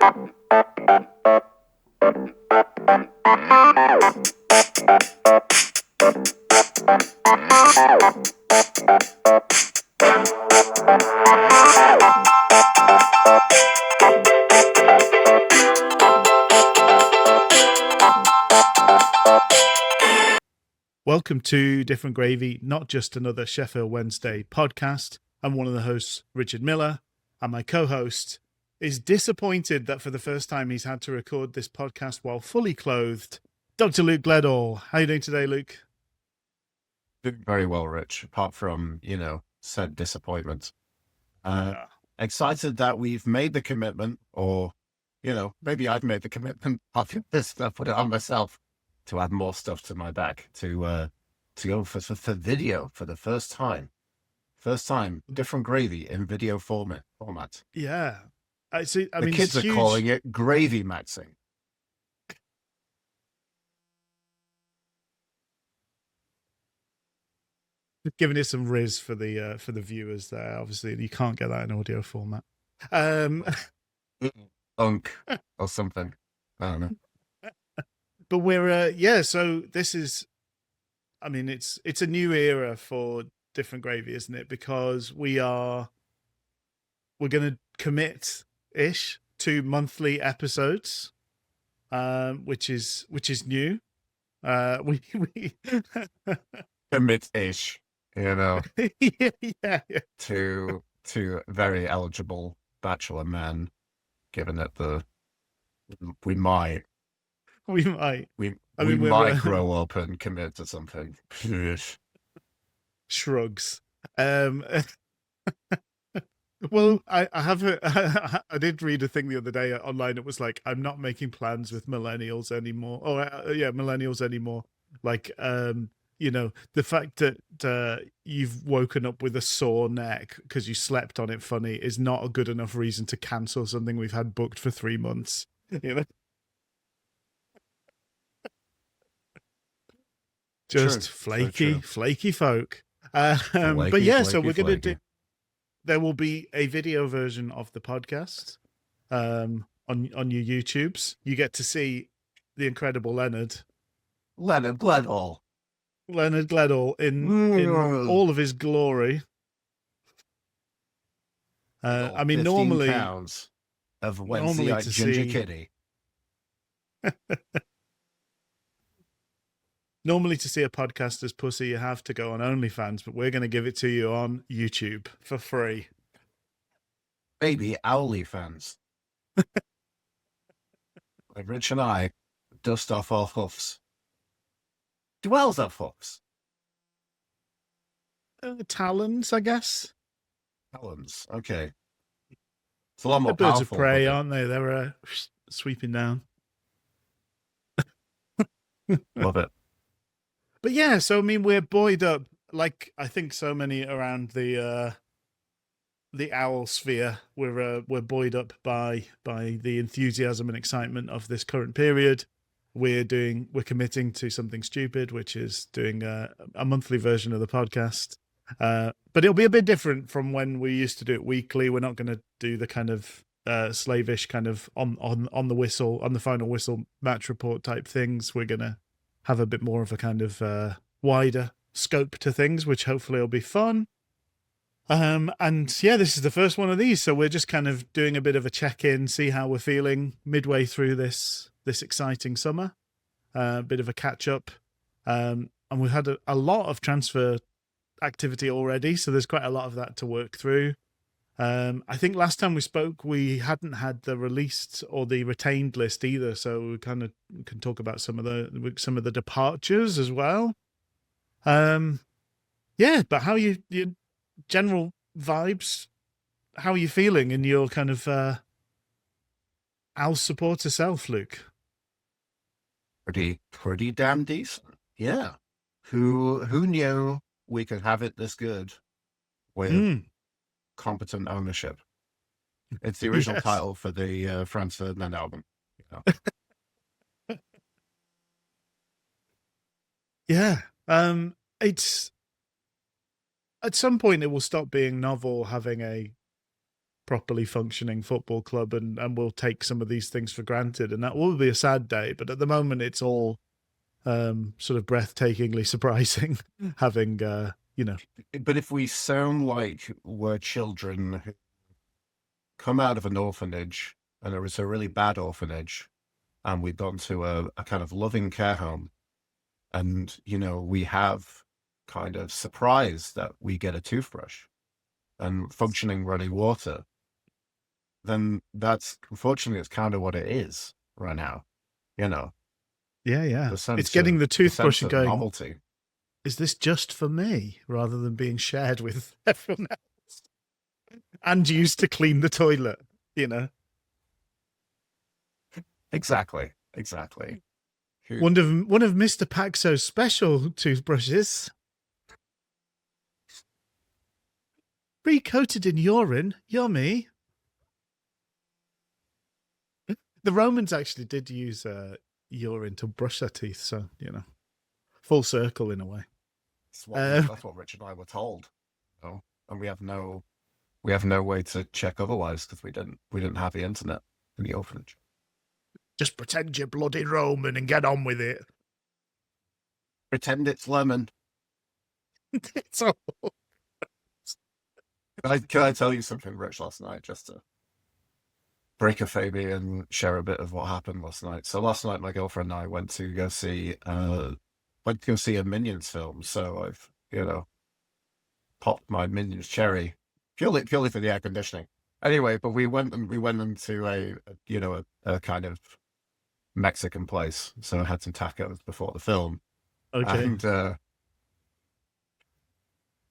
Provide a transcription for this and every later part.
Welcome to Different Gravy, not just another Sheffield Wednesday podcast. I'm one of the hosts, Richard Miller, and my co-host is disappointed that for the first time he's had to record this podcast while fully clothed, Dr. Luke Gledall. How are you doing today, Luke? Doing very well, Rich, apart from, said disappointment. Excited that we've made the commitment, or, maybe I've made the commitment. I'll put it on myself to add more stuff to my back, to go for video for the first time. First time, Different Gravy in video format. Yeah. I mean, the kids are calling it Gravymaxxing. Giving it some riz for the viewers there. Obviously, you can't get that in audio format. Unk or something. I don't know. But we're so this is, I mean, it's a new era for Different Gravy, isn't it? Because we're going to commit ish to monthly episodes, which is new. We commit ish, yeah. to very eligible bachelor men, given that we might grow up and commit to something. Shrugs. Well, I did read a thing the other day online. It was like, I'm not making plans with millennials anymore. Millennials anymore. Like, the fact that you've woken up with a sore neck because you slept on it funny is not a good enough reason to cancel something we've had booked for 3 months. Just flaky folk. But yeah, so we're going to do, there will be a video version of the podcast on your YouTubes. You get to see the incredible Leonard Gledall in all of his glory. I mean, normally pounds of Wednesday ginger kitty. Normally, to see a podcaster's pussy, you have to go on OnlyFans, but we're going to give it to you on YouTube for free. Maybe OnlyFans. Like Rich and I dust off our hoofs. Do owls have hoofs? Talons, I guess. Talons, okay. It's a lot more They're birds powerful, of prey, aren't they? They're sweeping down. Love it. But yeah, so I mean, we're buoyed up, like I think so many around the owl sphere. We're buoyed up by the enthusiasm and excitement of this current period. We're committing to something stupid, which is doing a monthly version of the podcast. But it'll be a bit different from when we used to do it weekly. We're not going to do the kind of slavish kind of on the whistle, on the final whistle match report type things. We're going to have a bit more of a kind of wider scope to things, which hopefully will be fun. And yeah, this is the first one of these, so we're just kind of doing a bit of a check-in, see how we're feeling midway through this exciting summer. A bit of a catch-up. And we've had a lot of transfer activity already, so there's quite a lot of that to work through. I think last time we spoke, we hadn't had the released or the retained list either, so we kind of can talk about some of the departures as well. Yeah, but how your general vibes? How are you feeling in your kind of owl supporter self, Luke? Pretty damn decent. Yeah. Who knew we could have it this good with competent ownership? It's the original title for the Franz Ferdinand album. Yeah. It's at some point it will stop being novel having a properly functioning football club, and we'll take some of these things for granted, and that will be a sad day. But at the moment, it's all sort of breathtakingly surprising having But if we sound like we're children who come out of an orphanage, and there was a really bad orphanage, and we've gone to a kind of loving care home, and we have kind of surprised that we get a toothbrush and functioning running water, then that's unfortunately it's kind of what it is right now. yeah, The sense it's getting of, the toothbrush and going, novelty. is this just for me, rather than being shared with everyone else and used to clean the toilet, Exactly. One of Mr. Paxo's special toothbrushes, pre-coated in urine. Yummy. The Romans actually did use urine to brush their teeth, so full circle in a way. That's what Rich and I were told. And we have no way to check otherwise, because we didn't have the internet in the orphanage. Just pretend you're bloody Roman and get on with it. Pretend it's lemon. It's all... Can I tell you something, Rich, last night, just to break a phobia and share a bit of what happened last night? So last night, my girlfriend and I went to go see a Minions film. So I've popped my Minions cherry purely for the air conditioning. Anyway, but we went into a kind of Mexican place, so I had some tacos before the film. Okay. And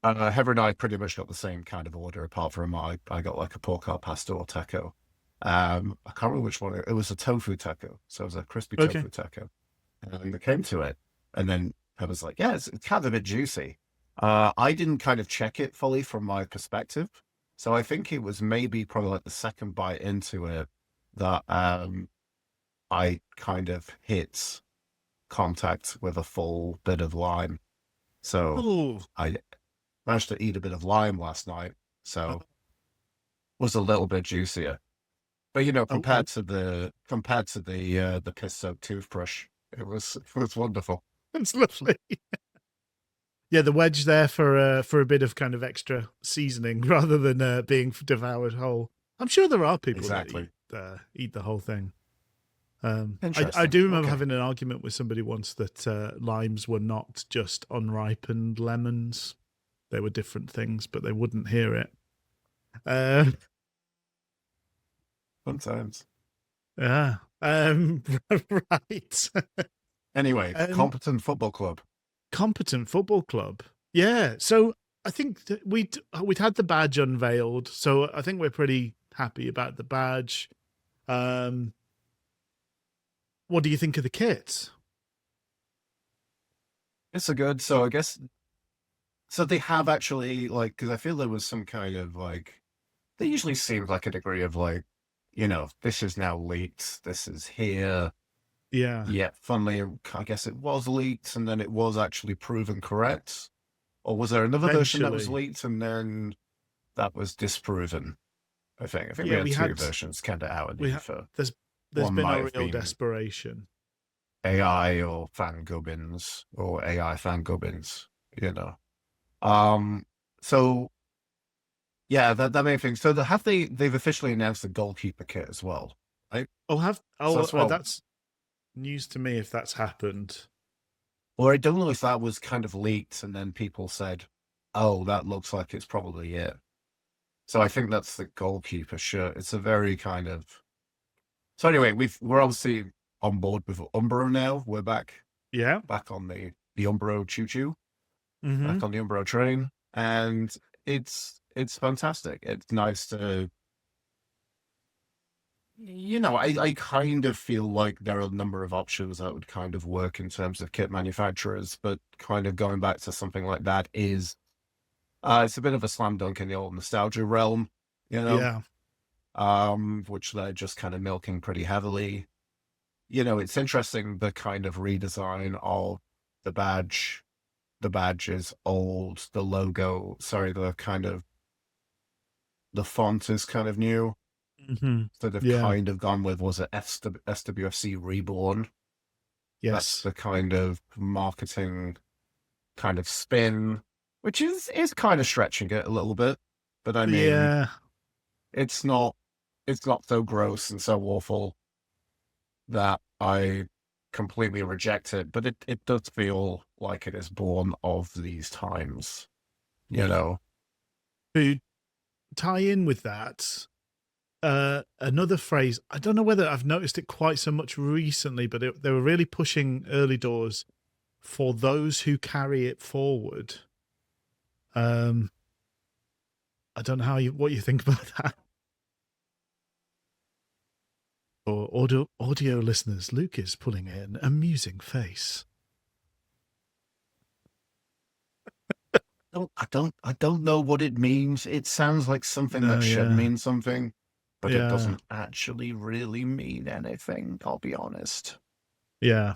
Heather and I pretty much got the same kind of order, apart from I got like a pork al pastor taco. I can't remember which one. It was a tofu taco, so it was a crispy tofu taco. And they came to it, and then I was like, yeah, it's kind of a bit juicy. I didn't kind of check it fully from my perspective, so I think it was maybe probably like the second bite into it that I kind of hit contact with a full bit of lime. So I managed to eat a bit of lime last night, so was a little bit juicier. But compared to the piss soaked toothbrush, it was wonderful. It's lovely. Yeah, the wedge there for a bit of kind of extra seasoning rather than being devoured whole. I'm sure there are people that eat the whole thing. I do remember having an argument with somebody once that limes were not just unripened lemons. They were different things, but they wouldn't hear it. Sometimes. Yeah. Right. Anyway, Competent Football Club. Competent Football Club. Yeah. So I think that we'd had the badge unveiled. So I think we're pretty happy about the badge. What do you think of the kit? It's a good. So I guess. So they have actually because I feel there was some kind of there usually seems like a degree of this is now leaked. This is here. Yeah. Yeah. Funnily, I guess it was leaked, and then it was actually proven correct. Or was there another version that was leaked and then that was disproven? I think we had two versions kind of out in the ether. There's been a real desperation. AI or fan gubbins or AI fan gubbins, So yeah, that main thing. So they've officially announced the goalkeeper kit as well, right? That's news to me if that's happened. Or I don't know if that was kind of leaked and then people said, "Oh, that looks like it's probably it." So I think that's the goalkeeper shirt. It's a very kind of. So anyway, we're obviously on board with Umbro now. We're back. Yeah. Back on the Umbro choo-choo. Mm-hmm. Back on the Umbro train. And it's fantastic. It's nice to I kind of feel like there are a number of options that would kind of work in terms of kit manufacturers, but kind of going back to something like that is it's a bit of a slam dunk in the old nostalgia realm, Yeah. Which they're just kind of milking pretty heavily. It's interesting the kind of redesign of the badge. The badge is old, the the font is kind of new. Mm-hmm. So they've Yeah. kind of gone with, was it SWFC Reborn? That's Yes. the kind of marketing kind of spin, which is kind of stretching it a little bit. But I mean, Yeah. it's not so gross and so awful that I completely reject it. But it does feel like it is born of these times, you know. To tie in with that, another phrase, I don't know whether I've noticed it quite so much recently, but they were really pushing early doors for those who carry it forward. I don't know what you think about that. For audio listeners, Luke is pulling an amusing face. I don't know what it means. It sounds like something No, that should yeah. mean something, but it Yeah. doesn't actually really mean anything, I'll be honest. Yeah.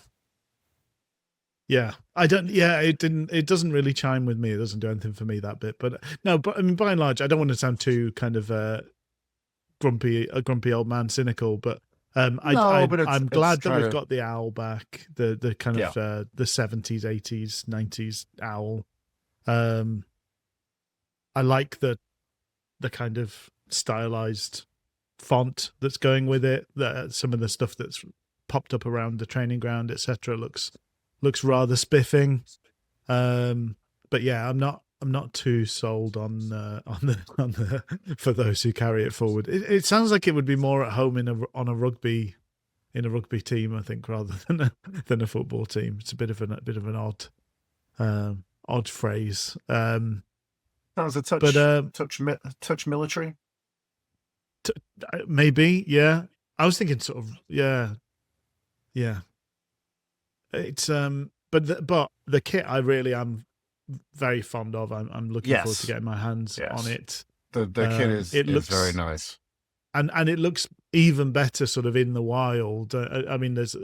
Yeah. I don't, yeah, it doesn't really chime with me. It doesn't do anything for me, that bit. But no, but I mean, by and large, I don't want to sound too kind of a grumpy old man, cynical, but No, but I'm it's glad that trying we've to, got the owl back, the kind yeah. of the 70s, 80s, 90s owl. Um, I like the kind of stylized font that's going with it. Some of the stuff that's popped up around the training ground, etc., looks rather spiffing. But yeah, I'm not too sold on the for those who carry it forward. It sounds like it would be more at home on a rugby team, I think, rather than a football team. It's a bit of an odd phrase. Sounds a But touch military. maybe, yeah. I was thinking sort of, yeah. It's but the kit I really am very fond of. I'm looking forward to Yes. getting my hands on Yes. it. The kit is very nice. And it looks even better sort of in the wild. I mean, there's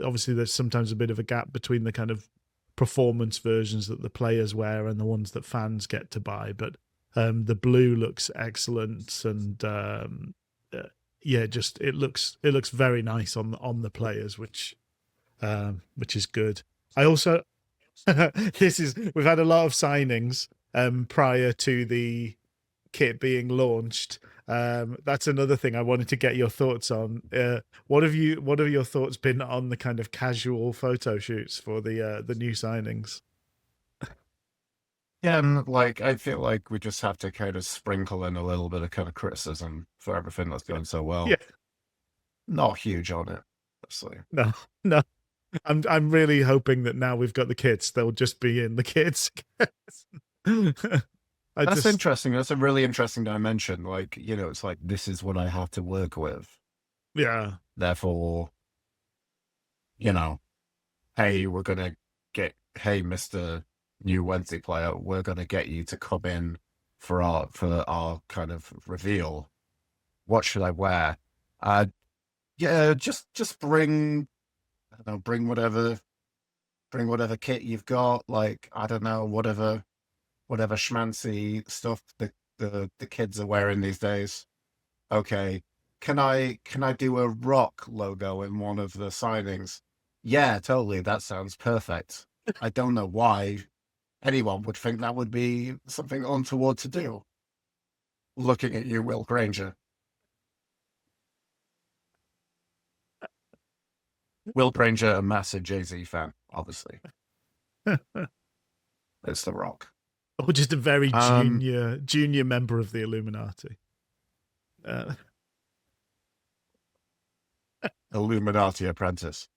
sometimes a bit of a gap between the kind of performance versions that the players wear and the ones that fans get to buy, but the blue looks excellent, and yeah, just it looks very nice on the players, which is good. I also we've had a lot of signings prior to the kit being launched. That's another thing I wanted to get your thoughts on. What have your thoughts been on the kind of casual photo shoots for the new signings? Yeah, and like I feel like we just have to kind of sprinkle in a little bit of kind of criticism for everything that's going so well. Yeah, Not huge on it, honestly. no. I'm really hoping that now we've got the kits, they'll just be in the kits. That's interesting. That's a really interesting dimension. Like, you know, it's like, this is what I have to work with. Yeah. Therefore, you know, hey, Mr. New Wednesday player, we're going to get you to come in for our kind of reveal. What should I wear? Yeah, just bring, I don't know, bring whatever kit you've got. Like, I don't know, whatever schmancy stuff the kids are wearing these days. Okay, can I do a rock logo in one of the signings? Yeah, totally. That sounds perfect. I don't know why anyone would think that would be something untoward to do. Looking at you, Will Granger. Will Granger, a massive Jay-Z fan, obviously. It's The Rock. Or just a very junior member of the Illuminati. Illuminati apprentice.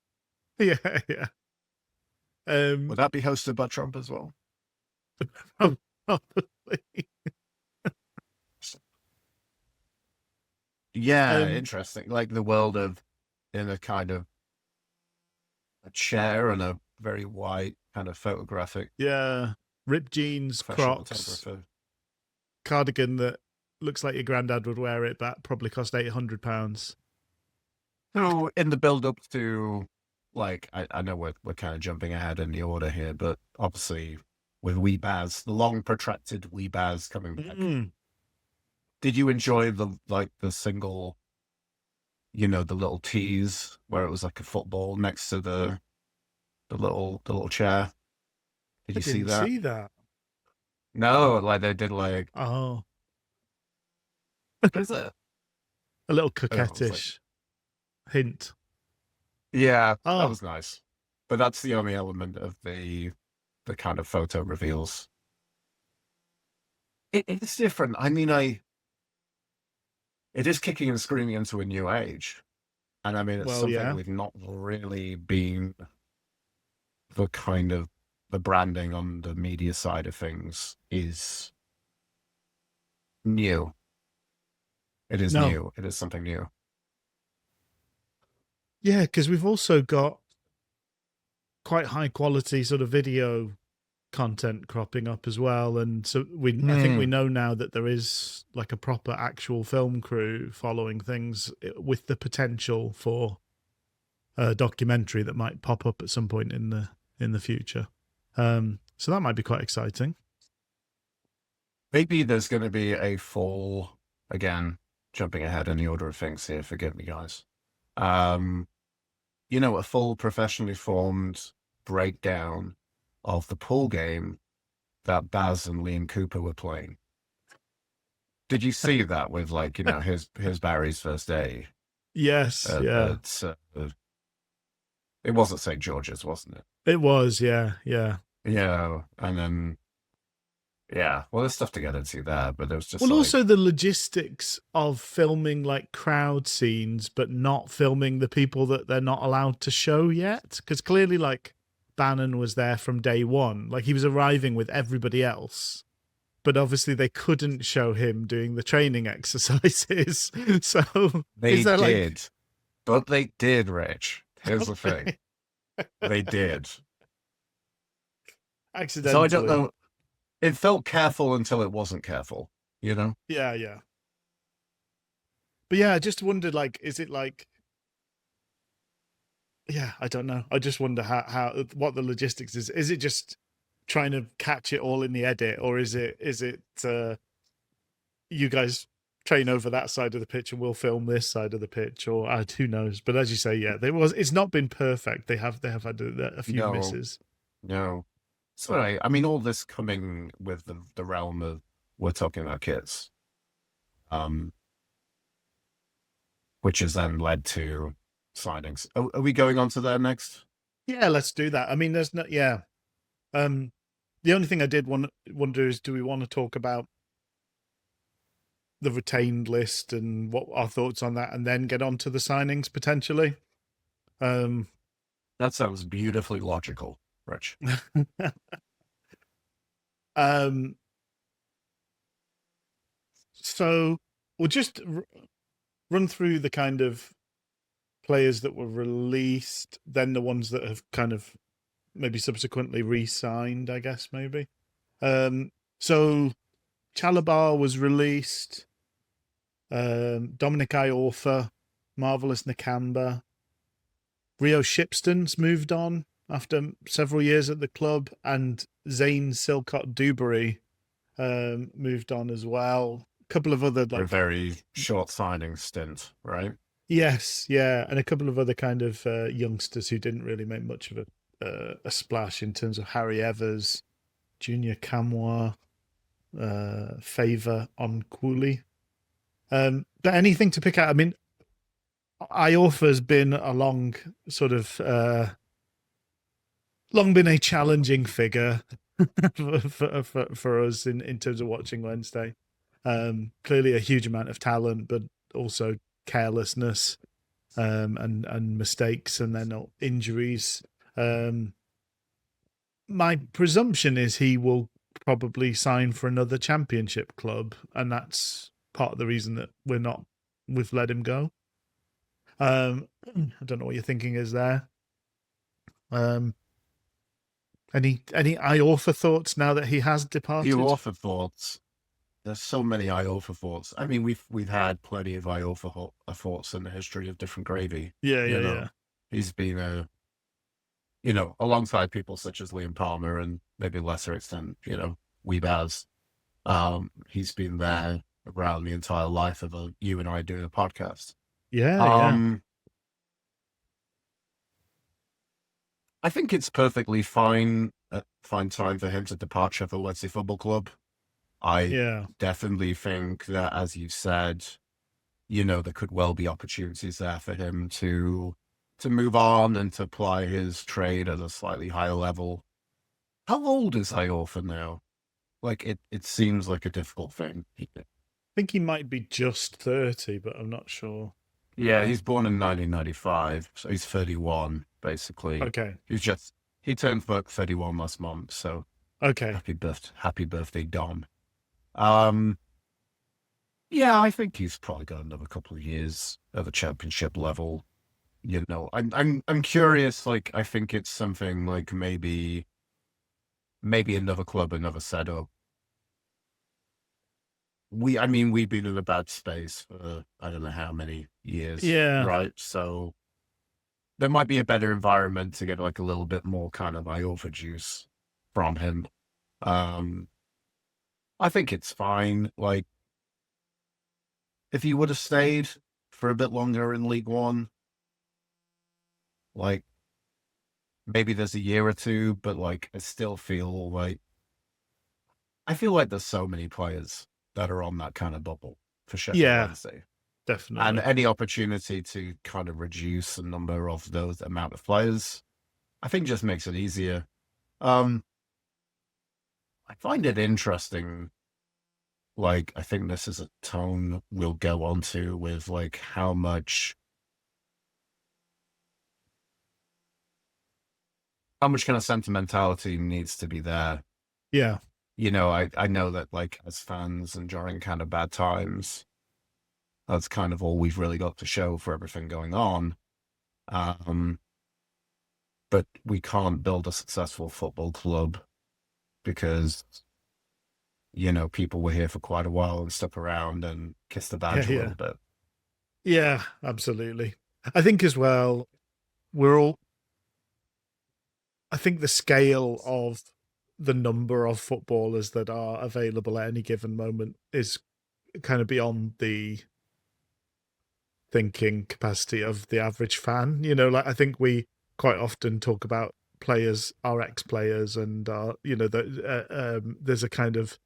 Yeah. Would that be hosted by Trump as well? Probably. Yeah, interesting. Like the world of in a kind of a chair and a very white kind of photographic. Yeah. Ripped jeans, Crocs, cardigan that looks like your granddad would wear it, but probably cost £800. So in the build up to, like, I know we're kind of jumping ahead in the order here, but obviously with Wee Baz, the long protracted Wee Baz coming back. Did you enjoy the single, the little tease where it was like a football next to the little chair? Did I you see didn't that? see that. No, like they did like Oh, what is it? a little Oh, it was like coquettish hint. yeah, that Oh, was nice. But that's the only element of the kind of photo reveals. It's different. I mean, it is kicking and screaming into a new age. And I mean, it's well, something yeah. we've not really been the kind of the branding on the media side of things is new. It is No, new. It is something new. yeah, because we've also got quite high quality sort of video content cropping up as well, and so I think we Hmm. know now that there is like a proper actual film crew following things with the potential for a documentary that might pop up at some point in the future. So that might be quite exciting. Maybe there's going to be a full, again, jumping ahead in the order of things here. Forgive me, guys. Um, a full professionally formed breakdown of the pool game that Baz and Liam Cooper were playing. Did you see that with like, here's Barry's first day Yes, at, yeah, at it wasn't St. George's, wasn't it? it was, yeah, yeah. Yeah, and then yeah, well, there's stuff to get into there, but it was just Well, also like the logistics of filming like crowd scenes, but not filming the people that they're not allowed to show yet. Because clearly, like, Bannon was there from day one. Like, he was arriving with everybody else. But obviously, they couldn't show him doing the training exercises. So, is they there like. did, but they did, Rich. Here's the thing, they did. So I don't Accidentally? know. It felt careful until it wasn't careful, you know? Yeah, yeah. But yeah, I just wondered, like, is it like. Yeah, I don't know. I just wonder how what the logistics is. Is it just trying to catch it all in the edit, or is it you guys train over that side of the pitch and we'll film this side of the pitch, or who knows? But as you say, yeah, it's not been perfect. They have had a few No, misses. no. So I mean, all this coming with the realm of we're talking about kids, um, which has then led to signings. Are we going on to that next? Yeah, let's do that. I mean, there's no yeah. Um, the only thing I did wonder is, do we want to talk about the retained list and what our thoughts on that, and then get on to the signings potentially? Um, That sounds beautifully logical, Rich. um, so we'll just run through the kind of players that were released, then the ones that have kind of maybe subsequently re-signed, I guess maybe. So Chalabar was released. Dominic Iorfa, Marvelous Nakamba, Rio Shipston's moved on after several years at the club, and Zane Silcott Dewberry moved on as well. A couple of other For a like very short signing stint, right? yes, yeah, and a couple of other kind of youngsters who didn't really make much of a splash in terms of Harry Evers, Junior Kamwa, Favor on Cooley. But anything to pick out? I mean, Iorfa's been a long been a challenging figure for us in terms of watching Wednesday. Clearly a huge amount of talent, but also carelessness and mistakes, and then injuries. My presumption is he will probably sign for another championship club, and that's part of the reason that we've let him go. I don't know what your thinking is there. Um, any Iorfa thoughts now that he has You departed? offer thoughts. There's so many Iorfa thoughts. I mean, we've had plenty of Iorfa thoughts in the history of different gravy. Yeah, You yeah, know, yeah. he's been alongside people such as Liam Palmer and maybe lesser extent, Weebaz. He's been there. around the entire life of you and I doing a podcast. Yeah, yeah, Um, I think it's perfectly fine, fine time for him to depart Sheffield Wednesday Football Club. I yeah, definitely think that, as you said, you know, there could well be opportunities there for him to move on and to apply his trade at a slightly higher level. How old is Iorfa now? Like it seems like a difficult thing. I think he might be just 30, but I'm not sure. Yeah, he's born in 1995, so he's 31 basically. Okay, He turned 31 last month, so okay, happy birthday, Dom. Um, yeah, I think he's probably got another couple of years at the championship level. You know, I'm curious. Like, I think it's something like maybe another club, another setup. I mean, we've been in a bad space for I don't know how many years, yeah, right? So there might be a better environment to get like a little bit more kind of Iorfa juice from him. Um, I think it's fine. Like, if he would have stayed for a bit longer in League One, like maybe there's a year or two, but like I feel like there's so many players that are on that kind of bubble for Sheffield yeah, Wednesday. And definitely. any opportunity to kind of reduce the number of those amount of players, I think just makes it easier. Um, I find it interesting. Like, I think this is a tone we'll go on to with like how much kind of sentimentality needs to be there. Yeah, You know, I know that like as fans and during kind of bad times, that's kind of all we've really got to show for everything going on. Um, but we can't build a successful football club because, you know, people were here for quite a while and stuck around and kissed the yeah, badge a yeah, little bit. yeah, absolutely. I think as well, we're all, I think the scale of the number of footballers that are available at any given moment is kind of beyond the thinking capacity of the average fan. You know, like I think we quite often talk about players, our ex players, and you know, there's a kind of,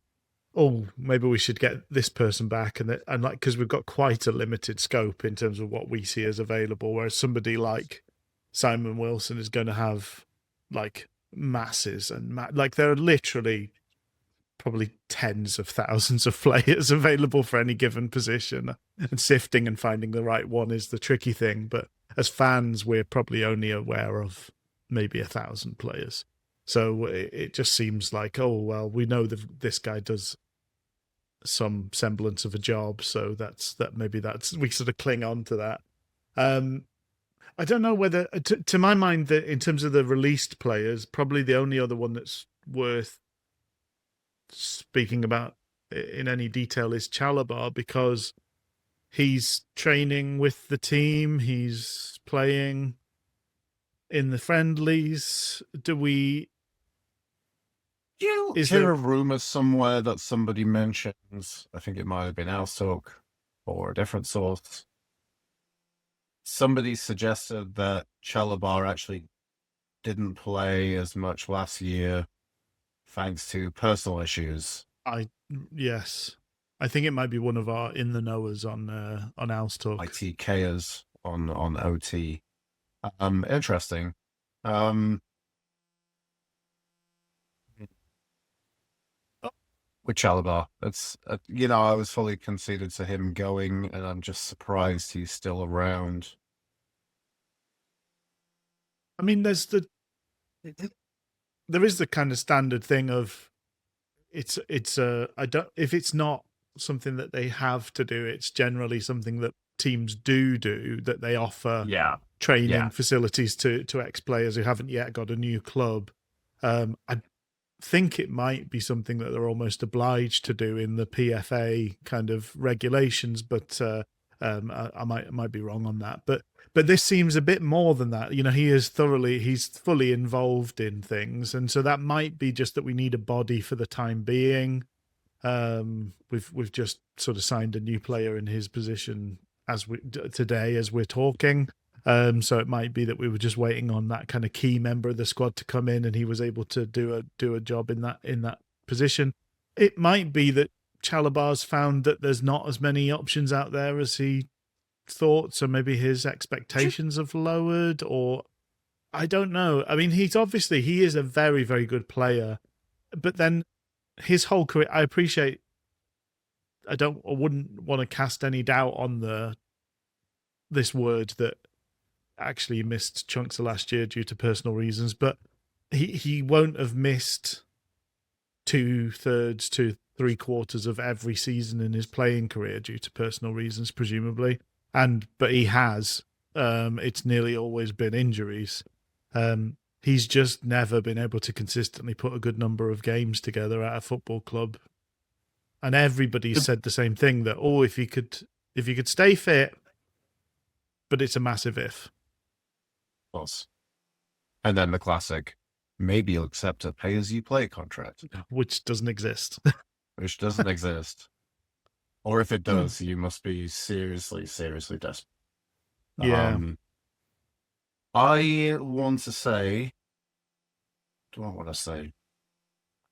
oh, maybe we should get this person back, and like because we've got quite a limited scope in terms of what we see as available, whereas somebody like Simon Wilson is going to have like masses and like there are literally probably tens of thousands of players available for any given position, and sifting and finding the right one is the tricky thing. But as fans, we're probably only aware of maybe 1,000 players. So it just seems like, oh well, we know that this guy does some semblance of a job, so maybe that's we sort of cling on to that. Um, I don't know whether, to my mind, that in terms of the released players, probably the only other one that's worth speaking about in any detail is Chalabar, because he's training with the team, he's playing in the friendlies. Do we? You Is hear there? a rumor somewhere that somebody mentions, I think it might have been Talk or a different source. Somebody suggested that Chalabar actually didn't play as much last year thanks to personal issues. I Yes, I think it might be one of our in the knowers on Owl's Talk. ITKers on OT. Interesting. Um, with Chalabar, it's you know, I was fully conceded to him going, and I'm just surprised he's still around. I mean, there is the kind of standard thing of it's a I don't if it's not something that they have to do, it's generally something that teams do that they offer Yeah, training yeah. facilities to ex players who haven't yet got a new club. I think it might be something that they're almost obliged to do in the PFA kind of regulations, but I might be wrong on that. But this seems a bit more than that. You know, he's fully involved in things, and so that might be just that we need a body for the time being. We've just sort of signed a new player in his position today as we're talking. So it might be that we were just waiting on that kind of key member of the squad to come in, and he was able to do a job in that position. It might be that Chalabar's found that there's not as many options out there as he thought, so maybe his expectations have lowered, or I don't know. I mean, he is a very, very good player, but then his whole career, I wouldn't want to cast any doubt on this word that actually missed chunks of last year due to personal reasons, but he won't have missed 2/3 to 3/4 of every season in his playing career due to personal reasons, presumably. But he has. It's nearly always been injuries. He's just never been able to consistently put a good number of games together at a football club. And everybody's said the same thing, that, if he could stay fit, but it's a massive if. Plus. And then the classic, maybe you'll accept a pay-as-you-play contract. Which doesn't exist. Which doesn't exist. Or if it does, you must be seriously, seriously desperate. Yeah. I want to say... What do I want to say? I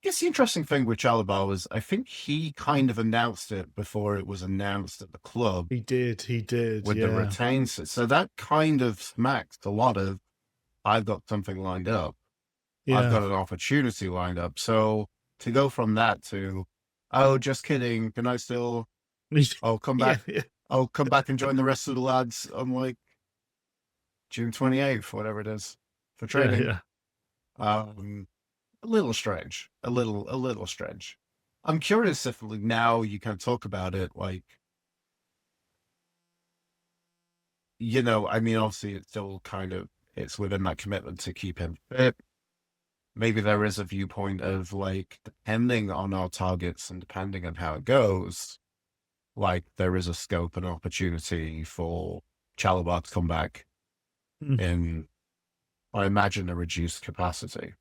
guess the interesting thing with Chalabar was, I think he kind of announced it before it was announced at the club. He did. With the retains. So that kind of smacked a lot of, I've got something lined up. Yeah. I've got an opportunity lined up. So to go from that to, oh, just kidding, can I still... I'll come back. Yeah. I'll come back and join the rest of the lads on like June 28th, whatever it is, for training. Yeah. A little strange. A little strange. I'm curious if now you can talk about it, like, I mean, obviously it's still it's within that commitment to keep him fit. Maybe there is a viewpoint of, like, depending on our targets and depending on how it goes, like, there is a scope and opportunity for Chalabar to come back in, I imagine, a reduced capacity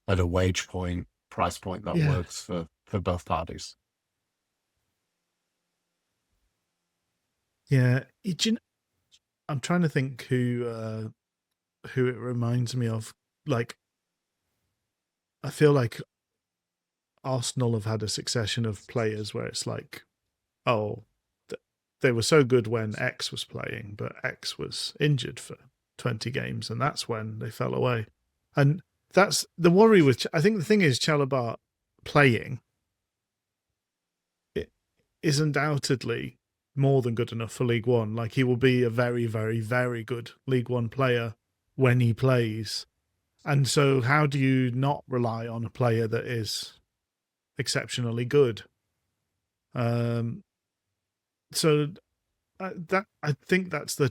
at a price point that works for both parties. Yeah. I'm trying to think who it reminds me of. Like, I feel like Arsenal have had a succession of players where it's like, they were so good when X was playing, but X was injured for 20 games, and that's when they fell away. And that's the worry with, I think the thing is, Chalabar playing, it is undoubtedly more than good enough for League One. Like, he will be a very, very, very good League One player when he plays. And so how do you not rely on a player that is exceptionally good? So that, I think that's the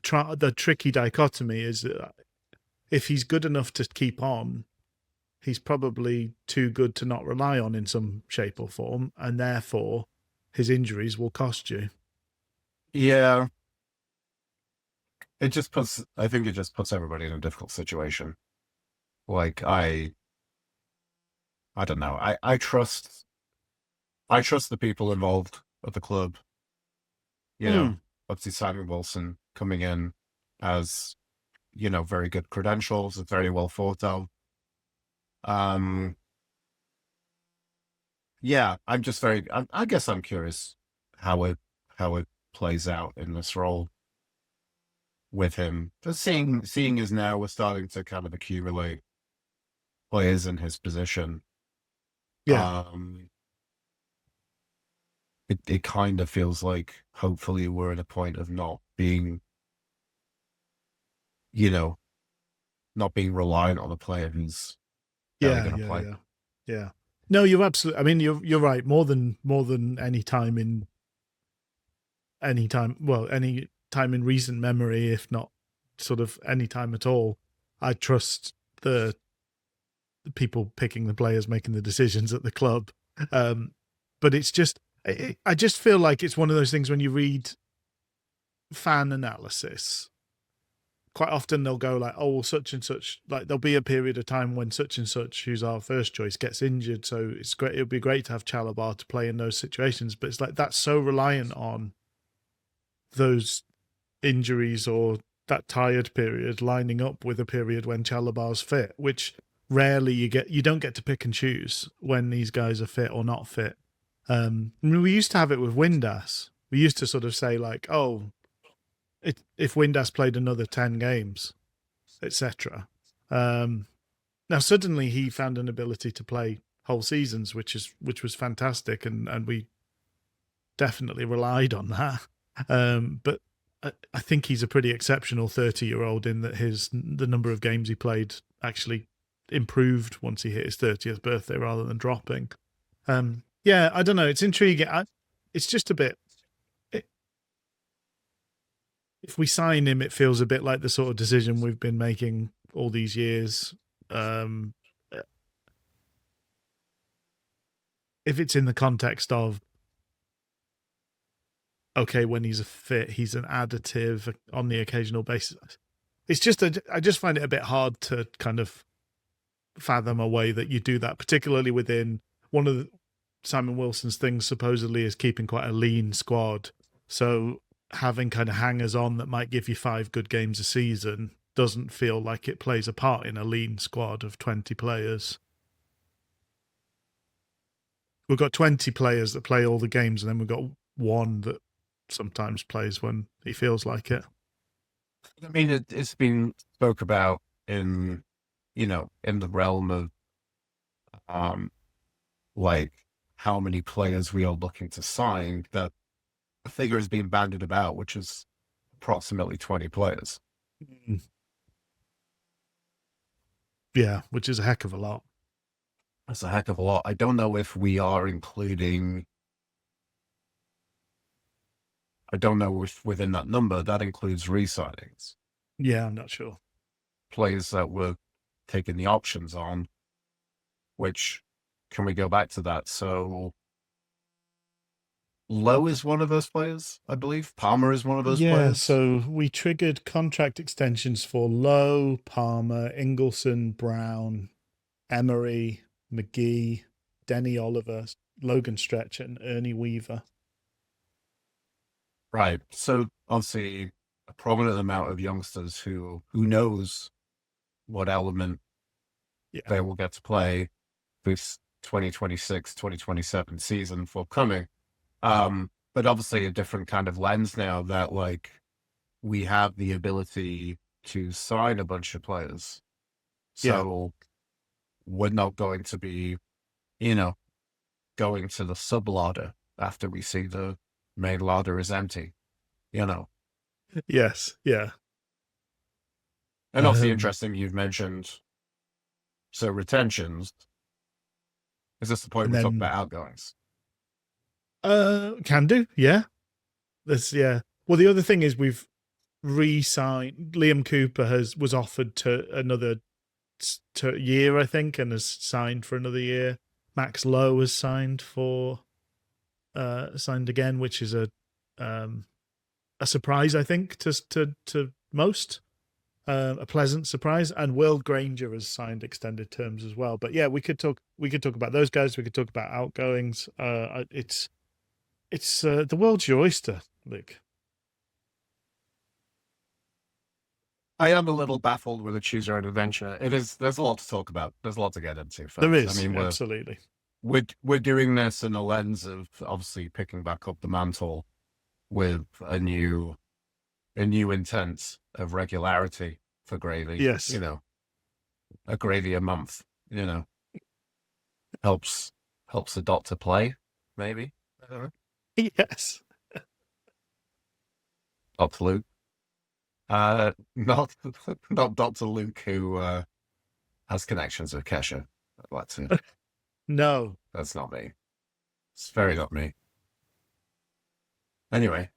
tricky dichotomy, is if he's good enough to keep on, he's probably too good to not rely on in some shape or form, and therefore his injuries will cost you. Yeah. I think it just puts everybody in a difficult situation. Like, I don't know. I trust the people involved at the club. Obviously Simon Wilson coming in as, very good credentials, very well thought of. Yeah, I guess I'm curious how it plays out in this role with him. Just seeing as now we're starting to kind of accumulate players in his position. Yeah. It kind of feels like hopefully we're at a point of not being reliant on a player who's going to play. Yeah. No, you're absolutely. I mean, you're right. More than any time in recent memory, if not sort of any time at all, I trust the people picking the players, making the decisions at the club. But it's just, I just feel like it's one of those things when you read fan analysis, quite often they'll go like, oh, well, such and such, like there'll be a period of time when such and such, who's our first choice, gets injured. So it's great. It would be great to have Chalabar to play in those situations. But it's like that's so reliant on those injuries or that tired period lining up with a period when Chalabar's fit, which rarely you don't get to pick and choose when these guys are fit or not fit. I mean, we used to have it with Windass. We used to sort of say like, oh, if Windass played another 10 games, etc. Now suddenly he found an ability to play whole seasons, which was fantastic, and we definitely relied on that. But I think he's a pretty exceptional 30-year-old in that the number of games he played actually improved once he hit his 30th birthday rather than dropping. Yeah, I don't know. It's intriguing. It's just a bit. If we sign him, it feels a bit like the sort of decision we've been making all these years. If it's in the context of, okay, when he's a fit, he's an additive on the occasional basis. It's just, I just find it a bit hard to kind of fathom a way that you do that, particularly within one of Simon Wilson's things supposedly is keeping quite a lean squad. So having kind of hangers on that might give you 5 good games a season doesn't feel like it plays a part in a lean squad of 20 players. We've got 20 players that play all the games, and then we've got one that sometimes plays when he feels like it. I mean, it's been spoke about in the realm of like how many players we are looking to sign. That a figure is being bandied about, which is approximately 20 players. Yeah, which is a heck of a lot. That's a heck of a lot. I don't know if we are including. I don't know if within that number that includes re-signings. Yeah, I'm not sure. Players that were taking the options on, which, can we go back to that? So Lowe is one of those players, I believe. Palmer is one of those players. Yeah, so we triggered contract extensions for Lowe, Palmer, Ingleson, Brown, Emery, McGee, Denny Oliver, Logan Stretch, and Ernie Weaver. Right. So obviously a prominent amount of youngsters who knows what element they will get to play this 2026, 2027 season forthcoming. But obviously a different kind of lens now that like we have the ability to sign a bunch of players. So we're not going to be, going to the sub ladder after we see the main ladder is empty, Yes, yeah. And obviously interesting you've mentioned, so retentions. Is this the point we talk about outgoings? Can do, yeah. Well, the other thing is we've re-signed. Liam Cooper was offered to another year, I think, and has signed for another year. Max Lowe has signed again, which is a surprise, I think, to most. A pleasant surprise. And Will Granger has signed extended terms as well. But yeah, we could talk about those guys. We could talk about outgoings. It's the world's your oyster, Luke. I am a little baffled with a choose your own adventure. There's a lot to talk about. There's a lot to get into. Folks. There is. I mean, absolutely. We're doing this in a lens of obviously picking back up the mantle with a new intent of regularity for Gravy. Yes. A Gravy a month, helps the doctor play, maybe. I don't know. Yes. Dr. Luke. Not Dr. Luke, who has connections with Kesha. I'd like to. No. That's not me. It's very not me. Anyway.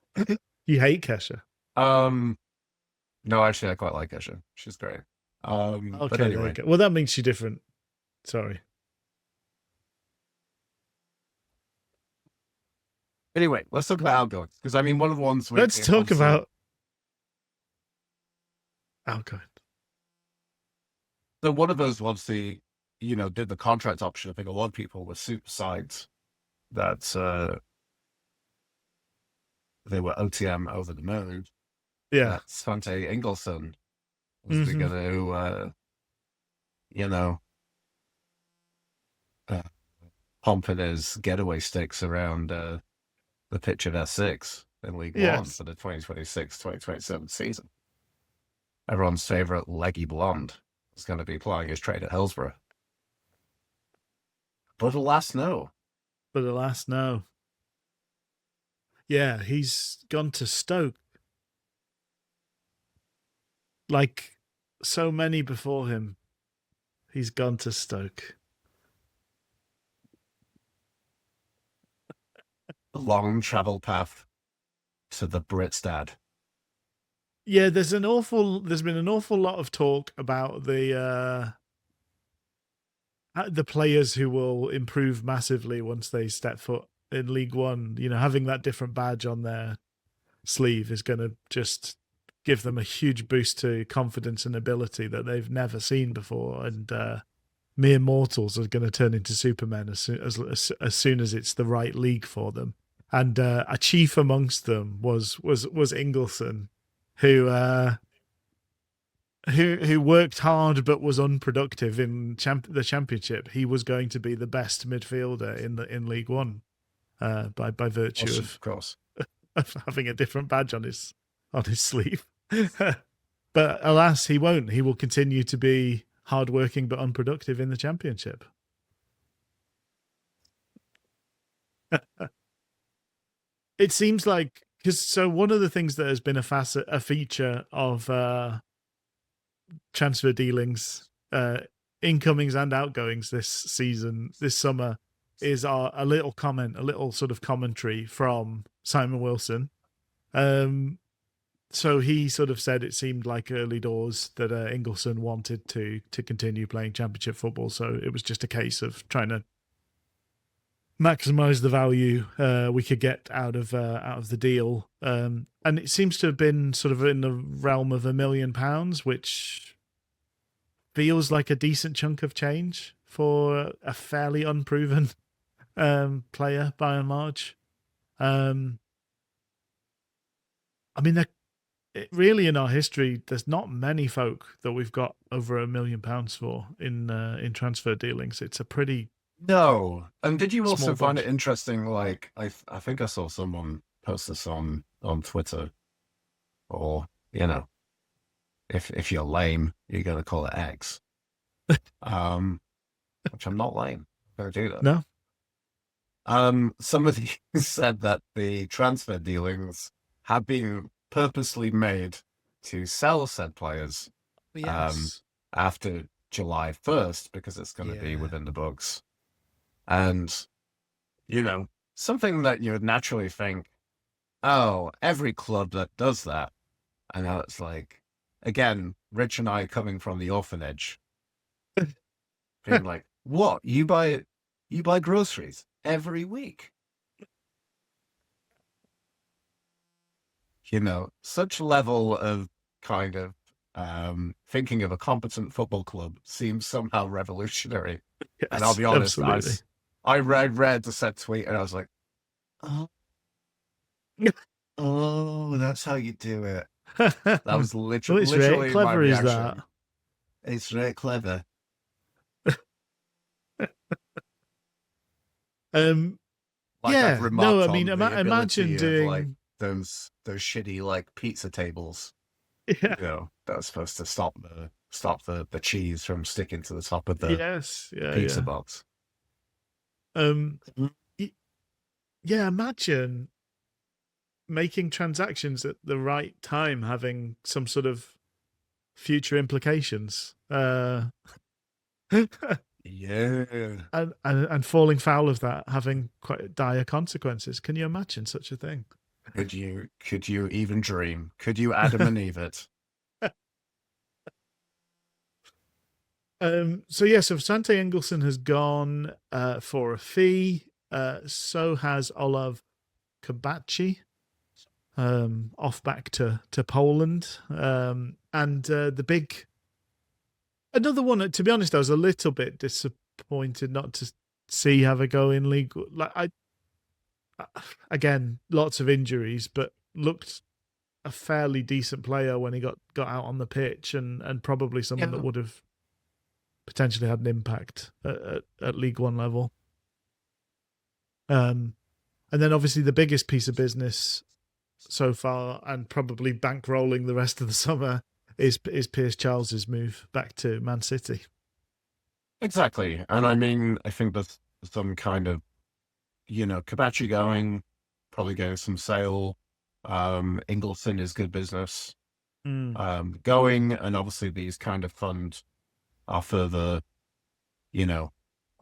You hate Kesha? No, actually, I quite like Kesha. She's great. Okay, but anyway. Well, that makes you different. Sorry. Anyway, let's talk about outgoings. Because, I mean, one of the ones... Let's talk about outgoing. So one of those was did the contract option. I think a lot of people were super psyched that they were OTM over the moon. Yeah. That Svante Ingolson was going Hmm. to, you know, uh, pumping his getaway sticks around the pitch of S6 in League One Yes. for the 2026-2027 season. Everyone's favourite leggy blonde is going to be plying his trade at Hillsborough. But alas, no. But alas, no. Yeah, he's gone to Stoke. Like so many before him, he's gone to Stoke. The long travel path to the Britstad. Yeah, there's been an awful lot of talk about the players who will improve massively once they step foot in League One. You know, having that different badge on their sleeve is going to just give them a huge boost to confidence and ability that they've never seen before. And mere mortals are going to turn into supermen as soon as it's the right league for them. And a chief amongst them was Ingolson, who worked hard but was unproductive in the championship. He was going to be the best midfielder in League One by virtue Of course. of having a different badge on his sleeve. But alas, he won't. He will continue to be hardworking but unproductive in the championship. It seems like so one of the things that has been a feature of transfer dealings, incomings and outgoings this summer, is a little sort of commentary from Simon Wilson. So he sort of said it seemed like early doors that Ingolson wanted to continue playing championship football. So it was just a case of trying to maximize the value we could get out of the deal. And it seems to have been sort of in the realm of £1 million, which feels like a decent chunk of change for a fairly unproven player by and large. I mean, really in our history, there's not many folk that we've got over £1 million for in transfer dealings. It's a pretty No. And did you also small find bunch. it interesting? Like, I think I saw someone post this on Twitter, or if you're lame, you're gonna call it X. Which I'm not lame. I'm gonna do that. No. Somebody said that the transfer dealings have been purposely made to sell said players Yes. after July 1st because it's going to be within the books. And, something that you would naturally think, oh, every club that does that. And now it's like, again, Rich and I coming from the orphanage, being like, what? You buy groceries every week? Such level of kind of thinking of a competent football club seems somehow revolutionary. Yes, and I'll be honest, absolutely. I read the said tweet and I was like, oh, that's how you do it. That was literally, well, it's very clever, my reaction. is that? It's very clever. Like yeah, I've remarked no, I on mean, the imagine ability doing of, like, those shitty like pizza tables. Yeah. That was supposed to stop the cheese from sticking to the top of the Yes. Yeah. pizza Yeah. box. Yeah. Imagine making transactions at the right time, having some sort of future implications. Yeah. And falling foul of that, having quite dire consequences. Can you imagine such a thing? Could you even dream? Could you Adam and Eve it? So Svante Ingolson has gone for a fee. So has Olav Kabachi. off back to Poland. And the big another one. To be honest, I was a little bit disappointed not to see have a go in league. Like again, lots of injuries, but looked a fairly decent player when he got out on the pitch, and probably someone that would have potentially had an impact at League One level. And then obviously the biggest piece of business so far, and probably bankrolling the rest of the summer, is Piers Charles's move back to Man City. Exactly. And I mean, I think there's some kind of, Kabachi going, probably getting some sale. Ingleton is good business. Going, and obviously these kind of fund our further,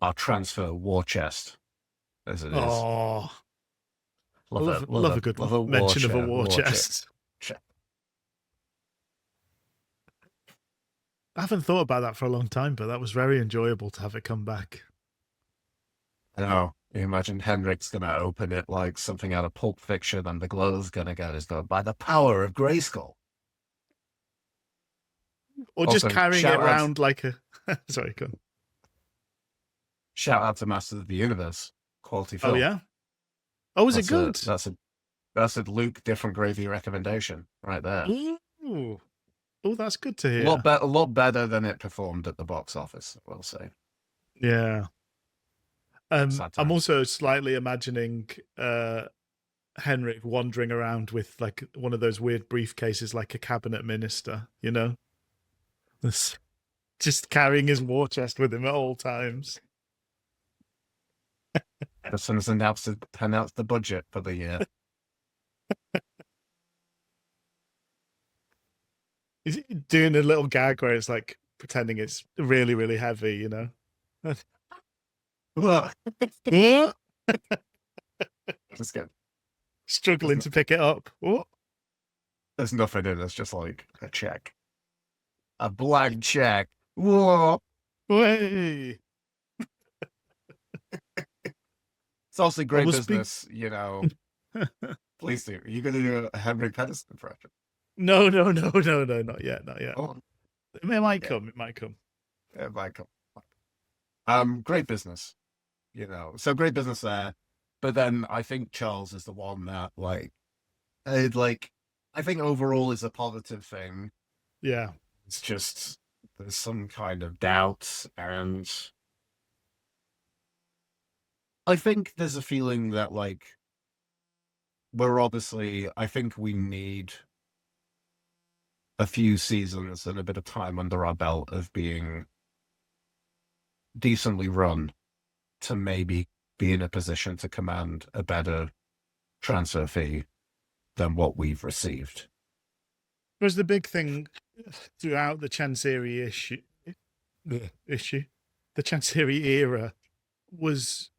our transfer war chest, as it is. Oh, love a good love mention of a war chest. I haven't thought about that for a long time, but that was very enjoyable to have it come back. I know. You imagine Henrik's going to open it like something out of Pulp Fiction, and the glow's going to get his done by the power of Grayskull. Or also, just carrying it around like a... Sorry, go on. Shout out to Masters of the Universe. Quality film. Oh, yeah? Oh, is it good? That's a Luke different gravy recommendation right there. Ooh. Oh, that's good to hear. A lot better than it performed at the box office, I will say. Yeah. I'm also slightly imagining Henrik wandering around with like one of those weird briefcases, like a cabinet minister, just carrying his war chest with him at all times. As soon as announced the budget for the year. Is he doing a little gag where it's like pretending it's really, really heavy, Just good. Struggling to pick it up. What? There's nothing in it. It's just like a check. A blank check. Whoa. Way. It's also great business, Please do. Are you going to do a Henrik Pedersen impression? No, not yet. Oh. It might come. It might come. Great business, So great business there. But then I think Charles is the one that, I think overall is a positive thing. Yeah. It's just there's some kind of doubt, and I think there's a feeling that I think we need a few seasons and a bit of time under our belt of being decently run to maybe be in a position to command a better transfer fee than what we've received. Was the big thing throughout the Chansiri the Chansiri era was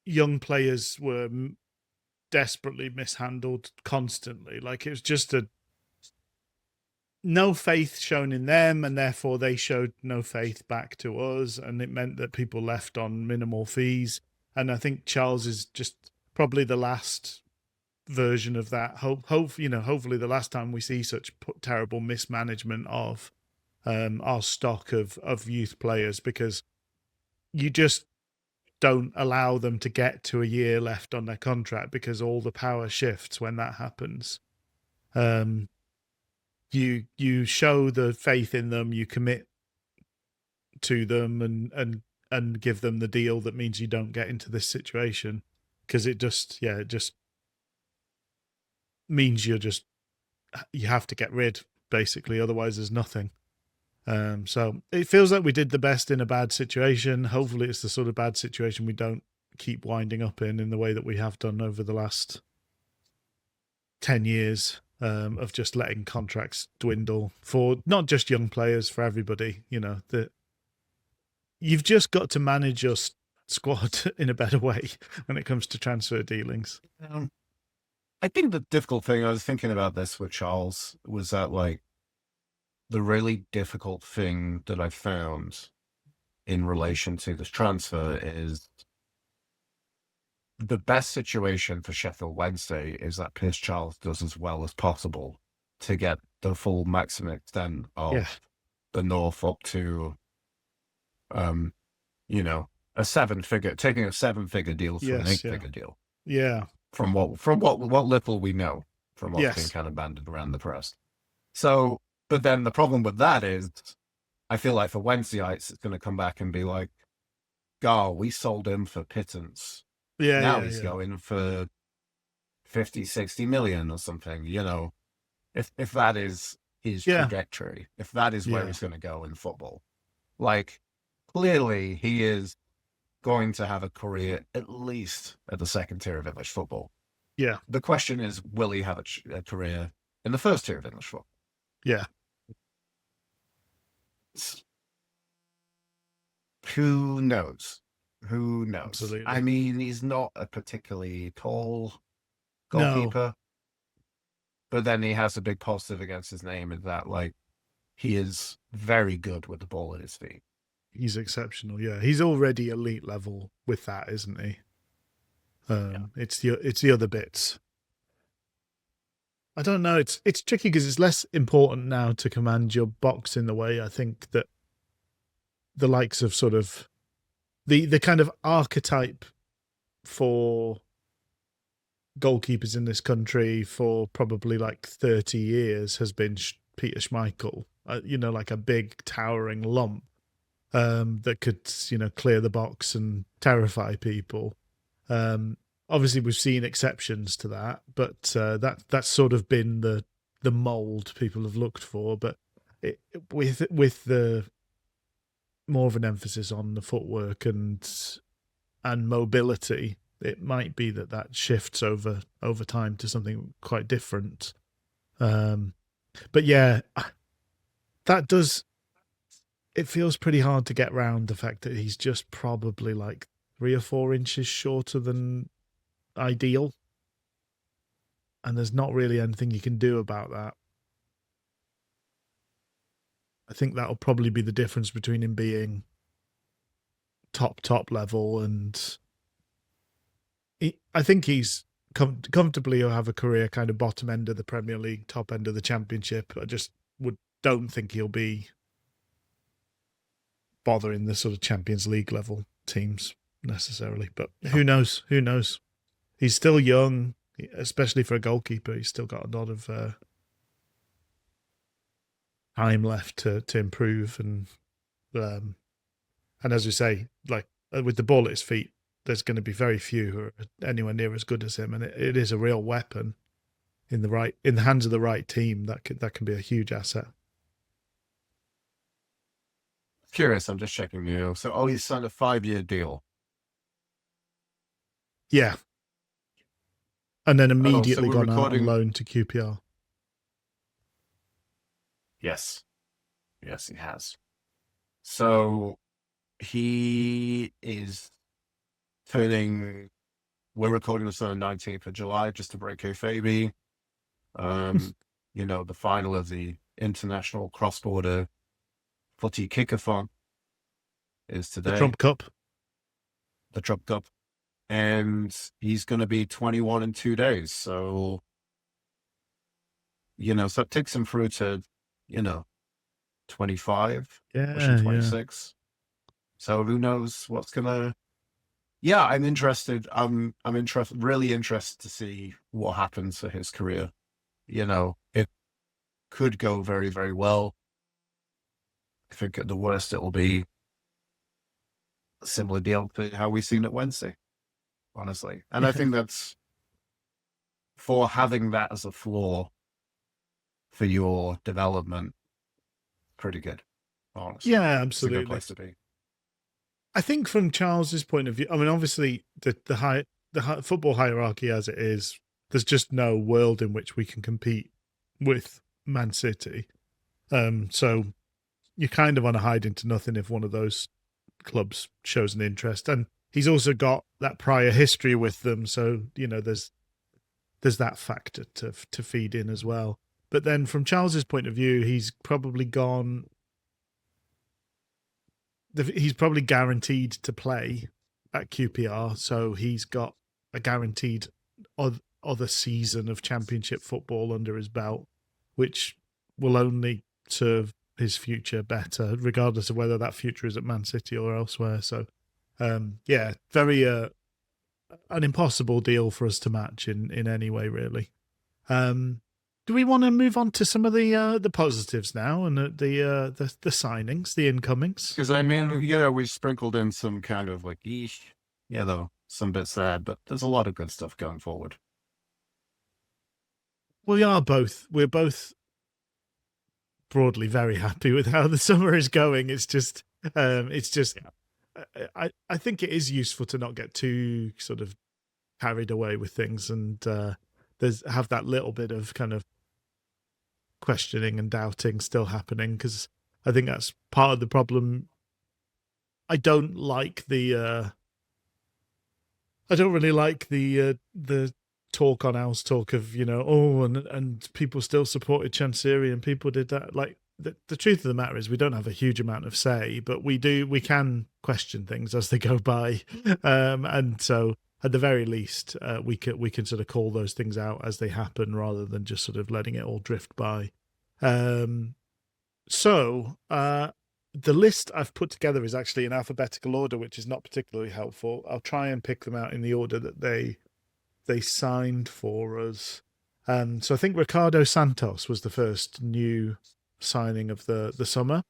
young players were desperately mishandled constantly. Like it was just no faith shown in them, and therefore they showed no faith back to us, and it meant that people left on minimal fees. And I think Charles is just probably the last version of that. Hopefully the last time we see such terrible mismanagement of our stock of youth players, because you just don't allow them to get to a year left on their contract, because all the power shifts when that happens. You show the faith in them, you commit to them, and give them the deal that means you don't get into this situation, because it just means you have to get rid, basically, otherwise there's nothing. So it feels like we did the best in a bad situation. Hopefully it's the sort of bad situation we don't keep winding up in the way that we have done over the last 10 years of just letting contracts dwindle for not just young players, for everybody. That you've just got to manage your squad in a better way when it comes to transfer dealings. I think the difficult thing, I was thinking about this with Charles, was that the really difficult thing that I found in relation to this transfer is the best situation for Sheffield Wednesday is that Pierce Charles does as well as possible to get the full maximum extent Yeah. of the North up to, um, you know, taking a 7-figure deal to an Yes. Yeah. 8-figure deal. Yeah. From what little we know from what's been Yes. kind of banded around the press. So, but then the problem with that is, I feel like for Wednesdayites, it's going to come back and be like, "God, we sold him for pittance. Yeah. Now Yeah. he's Yeah. going for 50, 60 million or something." You know, if that is his Yeah. trajectory, if that is where Yeah. he's going to go in football, like clearly he is going to have a career at least at the second tier of English football. Yeah. The question is, will he have a career in the first tier of English football? Yeah. Who knows? Who knows? Absolutely. I mean, he's not a particularly tall No. goalkeeper, but then he has a big positive against his name in that, like, he is very good with the ball at his feet. He's exceptional. Yeah. He's already elite level with that, isn't he? It's the other bits. I don't know. It's tricky because it's less important now to command your box in the way. I think that the likes of sort of the kind of archetype for goalkeepers in this country for probably like 30 years has been Peter Schmeichel. You know, like a big towering lump that could, you know, clear the box and terrify people. Obviously, we've seen exceptions to that, but that's sort of been the mold people have looked for. But with the more of an emphasis on the footwork and mobility, it might be that shifts over time to something quite different. But yeah, that does. It feels pretty hard to get round the fact that he's just probably like 3 or 4 inches shorter than ideal, and there's not really anything you can do about that. I think that'll probably be the difference between him being top level and I think he's comfortably will have a career kind of bottom end of the Premier League, top end of the Championship. I just don't think he'll be bothering the sort of Champions League level teams necessarily. But who knows? Who knows? He's still young, especially for a goalkeeper. He's still got a lot of time left to improve, and as we say, like with the ball at his feet, there's going to be very few who are anywhere near as good as him, and it is a real weapon in the hands of the right team. That can be a huge asset. Curious, I'm just checking you. So, he's signed a 5-year deal. Yeah, and then immediately so gone out on loan to QPR. Yes, he has. So he is turning. We're recording this on the 19th of July, just to break kayfabe. You know, the final of the International Cross-Border Footy Kickathon is today. The Trump Cup. The Trump Cup. And he's going to be 21 in 2 days. So, you know, so it takes him through to, you know, 25, pushing 26. Yeah. So who knows what's going to... Yeah, I'm interested. I'm really interested to see what happens to his career. You know, it could go very, very well. I think at the worst it will be a similar deal to how we've seen at Wednesday, honestly. And I think that's, for having that as a flaw for your development, pretty good, honestly. Yeah, absolutely. It's a good place to be. I think from Charles's point of view, I mean, obviously the football hierarchy as it is, there's just no world in which we can compete with Man City. So you're kind of on a hide into nothing if one of those clubs shows an interest. And he's also got that prior history with them, so you know there's that factor to feed in as well. But then from Charles's point of view, he's probably guaranteed to play at QPR, so he's got a guaranteed other season of Championship football under his belt, which will only serve his future better, regardless of whether that future is at Man City or elsewhere. So, yeah, very an impossible deal for us to match in any way, really. Do we want to move on to some of the positives now and the signings, the incomings? Because we sprinkled in some kind of like, some bits there, but there's a lot of good stuff going forward. We're both broadly very happy with how the summer is going. It's just, I think it is useful to not get too sort of carried away with things and have that little bit of kind of questioning and doubting still happening, because I think that's part of the problem. I don't like I don't really like the talk on Owl's Talk of, and people still supported Chansiri and people did that. Like the truth of the matter is we don't have a huge amount of say, but we can question things as they go by. And so at the very least, we can sort of call those things out as they happen rather than just sort of letting it all drift by. So the list I've put together is actually in alphabetical order, which is not particularly helpful. I'll try and pick them out in the order that they signed for us. So I think Ricardo Santos was the first new signing of the summer.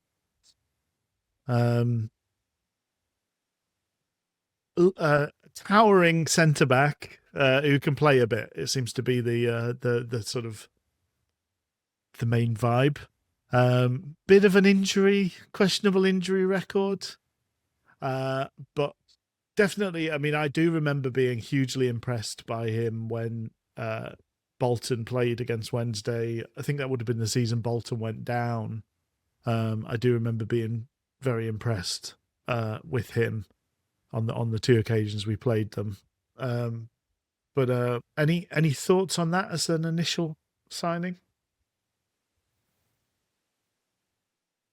Towering centre back who can play a bit. It seems to be the sort of the main vibe. Bit of an questionable injury record, but definitely. I mean, I do remember being hugely impressed by him when Bolton played against Wednesday. I think that would have been the season Bolton went down. I do remember being very impressed with him on the two occasions we played them. But any thoughts on that as an initial signing?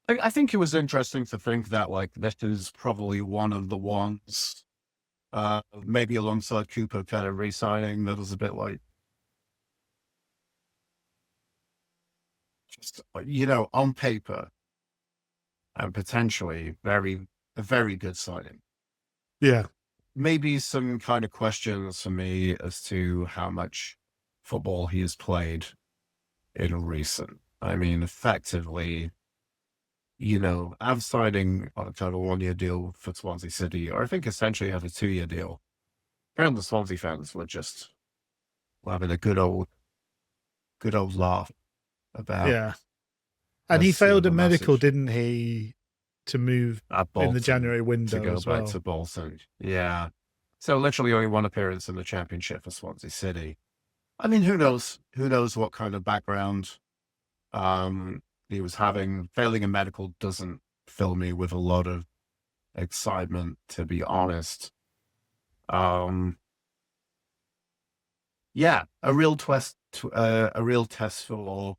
I think it was interesting to think that like this is probably one of the ones, maybe alongside Cooper kind of re-signing, that was a bit like, just on paper and potentially a very good signing. Yeah. Maybe some kind of questions for me as to how much football he has played in recent. I mean, effectively, I'm signing on a kind of 1-year deal for Swansea City, or I think essentially have a 2-year deal. Apparently the Swansea fans were just having a good old laugh about. Yeah. And he failed a medical, didn't he, to move in the January window to go as back well. to Bolton. Yeah. So literally only one appearance in the Championship for Swansea City. I mean, who knows? Who knows what kind of background he was having. Failing a medical doesn't fill me with a lot of excitement, to be honest. Yeah, a real test for,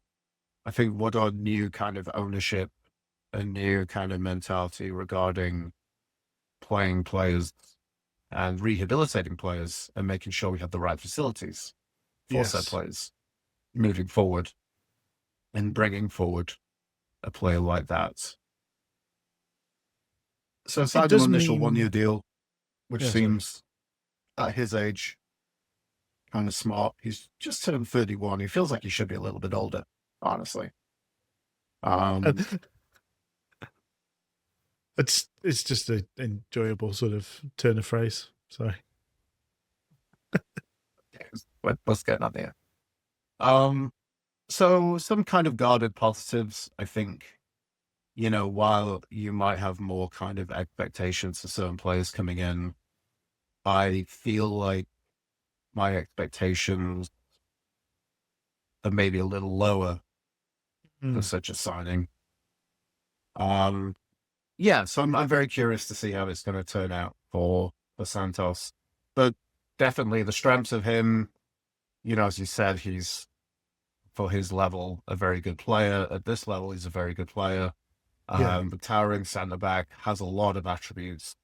I think, what our new kind of ownership, a new kind of mentality regarding playing players and rehabilitating players and making sure we have the right facilities for said players moving forward and bringing forward a player like that. So signed an initial 1-year deal, which seems at his age kind of smart. He's just turned 31. He feels like he should be a little bit older, honestly. It's just an enjoyable sort of turn of phrase. Sorry. What's going on there? So some kind of guarded positives, I think, while you might have more kind of expectations for certain players coming in, I feel like my expectations are maybe a little lower for such a signing. Yeah, so I'm very curious to see how it's going to turn out for Santos. But definitely the strengths of him, as you said, he's, for his level, a very good player. At this level, he's a very good player. The towering centre-back has a lot of attributes.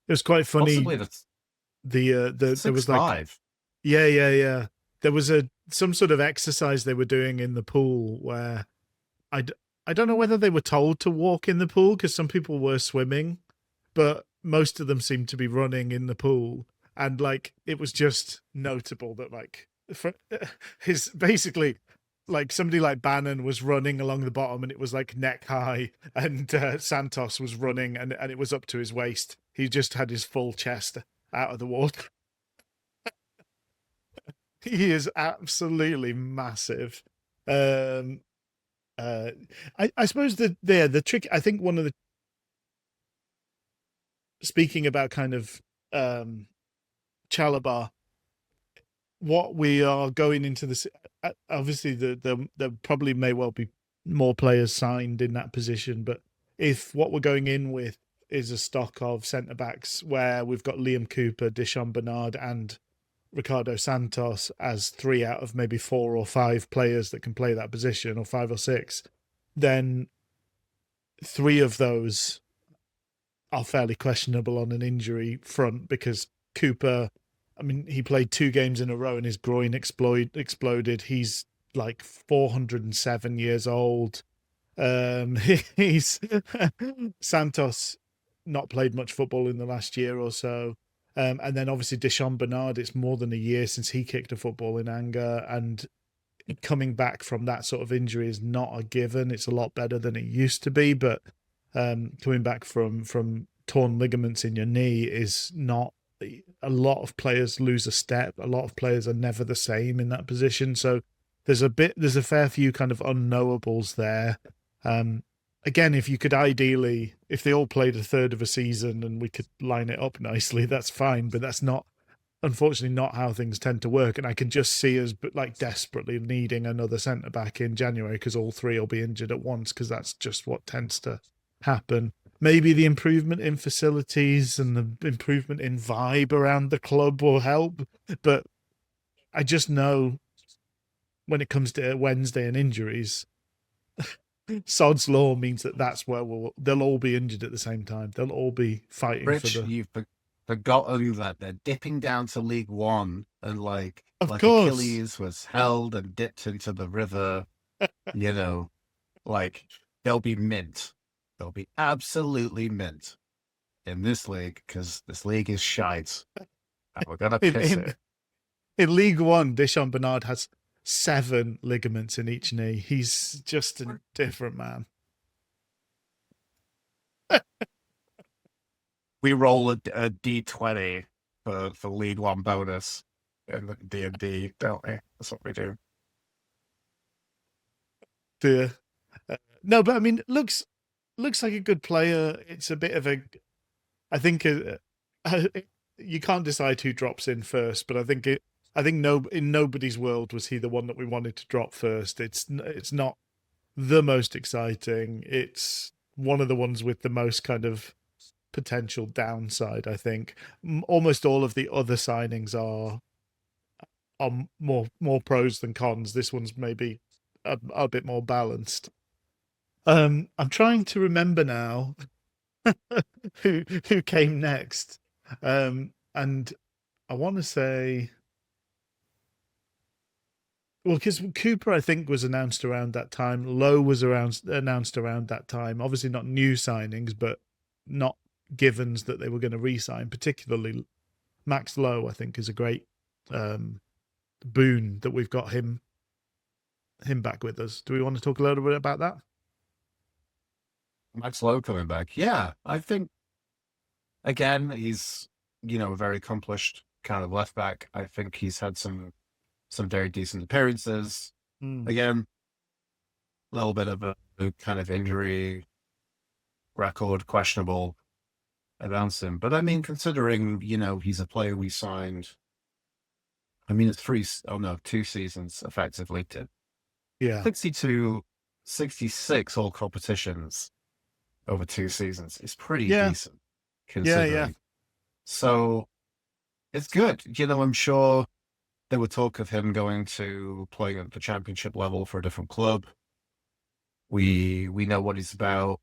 It was quite funny. Possibly the There was like 6'5". yeah. There was some sort of exercise they were doing in the pool where I don't know whether they were told to walk in the pool because some people were swimming, but most of them seemed to be running in the pool. And like it was just notable that like his basically like somebody like Bannon was running along the bottom and it was like neck high, and Santos was running and it was up to his waist. He just had his full chest out of the water. He is absolutely massive. Um, I suppose the trick. I think one of the speaking about kind of Chalabar, what we are going into this. Obviously, there probably may well be more players signed in that position, but if what we're going in with is a stock of centre backs where we've got Liam Cooper, Dishon Bernard, and Ricardo Santos as 3 out of maybe 4 or 5 players that can play that position, or 5 or 6, then 3 of those are fairly questionable on an injury front because Cooper, I mean, he played 2 games in a row and his groin exploded. He's like 407 years old. He's Santos not played much football in the last year or so. And then obviously Dishon Bernard, it's more than a year since he kicked a football in anger, and coming back from that sort of injury is not a given. It's a lot better than it used to be, but coming back from torn ligaments in your knee is not. A lot of players lose a step. A lot of players are never the same in that position. So there's a fair few kind of unknowables there. Again, if you could ideally, if they all played a third of a season and we could line it up nicely, that's fine. But that's not, unfortunately, not how things tend to work. And I can just see us like desperately needing another centre back in January because all 3 will be injured at once, because that's just what tends to happen. Maybe the improvement in facilities and the improvement in vibe around the club will help. But I just know when it comes to Wednesday and injuries, Sod's law means that's where they'll all be injured at the same time. They'll all be fighting Rich, for the. you've forgotten that they're dipping down to League One, and like course. Achilles was held and dipped into the river. You know, like they'll be mint. They'll be absolutely mint in this league because this league is shite. And we're gonna piss it. In League One, Dishon Bernard has 7 ligaments in each knee. He's just a different man. We roll a D20 for League One bonus in D&D, don't we? That's what we do. Dear. No, but I mean, looks like a good player. It's a bit of a. I think you can't decide who drops in first, but I think in nobody's world was he the one that we wanted to drop first. It's not the most exciting. It's one of the ones with the most kind of potential downside. I think almost all of the other signings are more pros than cons. This one's maybe a bit more balanced. I'm trying to remember now who came next, and I want to say. Well, because Cooper, I think, was announced around that time. Lowe was announced around that time. Obviously, not new signings, but not givens that they were going to re-sign. Particularly, Max Lowe, I think, is a great boon that we've got him back with us. Do we want to talk a little bit about that? Max Lowe coming back. Yeah, I think, again, he's, a very accomplished kind of left back. I think he's had some very decent appearances. Again, a little bit of a kind of injury record, questionable about him. But I mean, considering, he's a player we signed, I mean, it's 2 seasons effectively. Yeah. 62, 66 all competitions over 2 seasons. It's pretty decent considering. Yeah. So it's good. I'm sure there were talk of him going to play at the championship level for a different club. We know what he's about.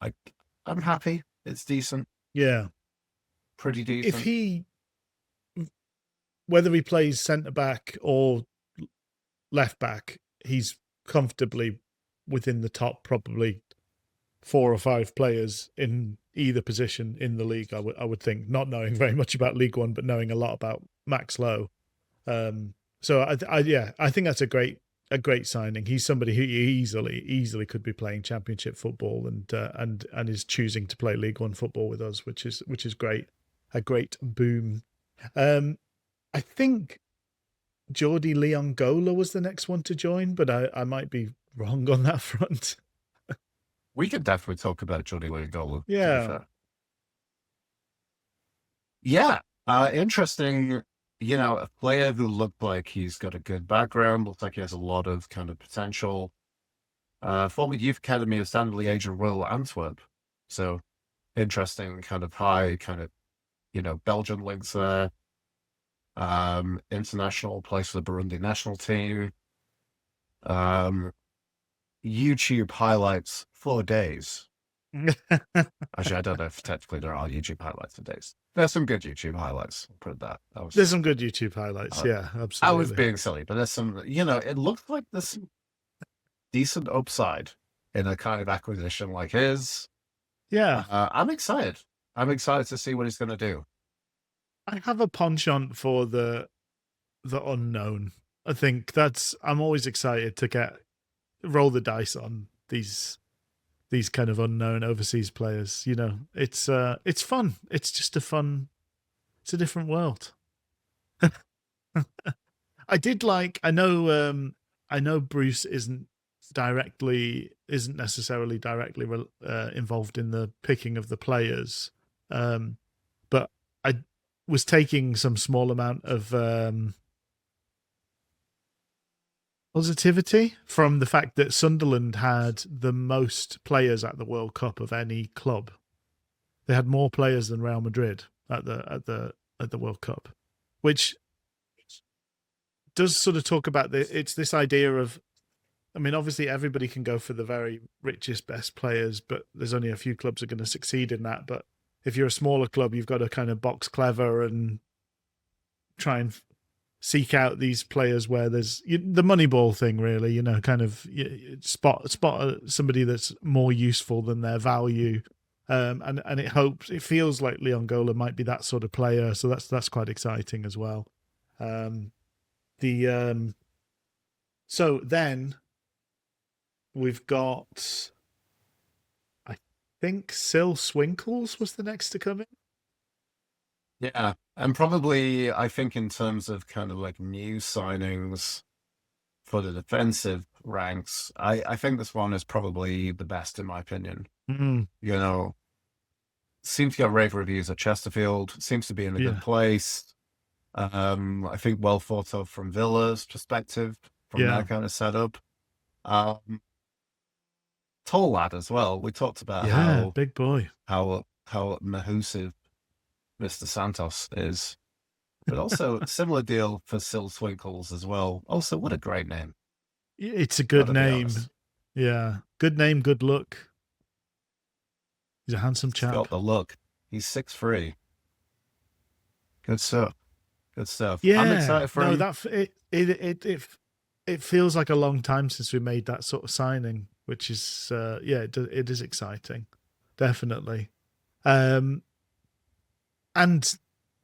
I'm happy. It's decent. Yeah. pretty decent. if he, whether he plays centre back or left back, he's comfortably within the top probably 4 or 5 players in either position in the league. I would think, not knowing very much about League One, but knowing a lot about Max Lowe. So I think that's a great signing. He's somebody who easily could be playing Championship football and is choosing to play League One football with us, which is great. A great boom. I think Jordi Leongola was the next one to join, but I might be wrong on that front. We could definitely talk about Jordi Leongola. Yeah. Yeah. Interesting. You know, a player who looked like he's got a good background, looks like he has a lot of kind of potential. Former youth academy of Standard Liège and Royal Antwerp. So interesting, kind of high, kind of, you know, Belgian links there. International, plays for the Burundi national team. YouTube highlights for days. Actually, I don't know if technically there are YouTube highlights for days. There's some good YouTube highlights. I'll put that. There's some good YouTube highlights. Yeah, absolutely. I was being silly, but there's some, you know, it looked like there's some decent upside in a kind of acquisition like his. Yeah. I'm excited. I'm excited to see what he's going to do. I have a penchant for the unknown. I think I'm always excited to roll the dice on these kind of unknown overseas players. You know, it's fun. It's just it's a different world. I know Bruce isn't necessarily directly involved in the picking of the players, but I was taking some small amount of positivity from the fact that Sunderland had the most players at the World Cup of any club. They had more players than Real Madrid at the World Cup, which does sort of talk about it's this idea of, I mean, obviously everybody can go for the very richest, best players, but there's only a few clubs that are going to succeed in that. But if you're a smaller club, you've got to kind of box clever and try and seek out these players where there's the Moneyball thing, really, you know, kind of spot somebody that's more useful than their value. And it feels like Leongola might be that sort of player. So that's quite exciting as well. So then we've got, I think Sil Swinkles was the next to come in. Yeah, and probably I think in terms of kind of like new signings for the defensive ranks, I think this one is probably the best in my opinion. Mm-hmm. You know, seems to get rave reviews at Chesterfield, seems to be in a good place. I think well thought of from Villa's perspective, from that kind of setup. Tall lad as well. We talked about how big boy, how mahoosive Mr. Santos is, but also similar deal for Sil Swinkles as well. Also, what a great name! It's a good name. Yeah, good name, good look. He's a handsome chap. He's got the look. He's 6'3". Good stuff. Good stuff. Yeah, I'm excited for him. It feels like a long time since we made that sort of signing, which is it is exciting, definitely. And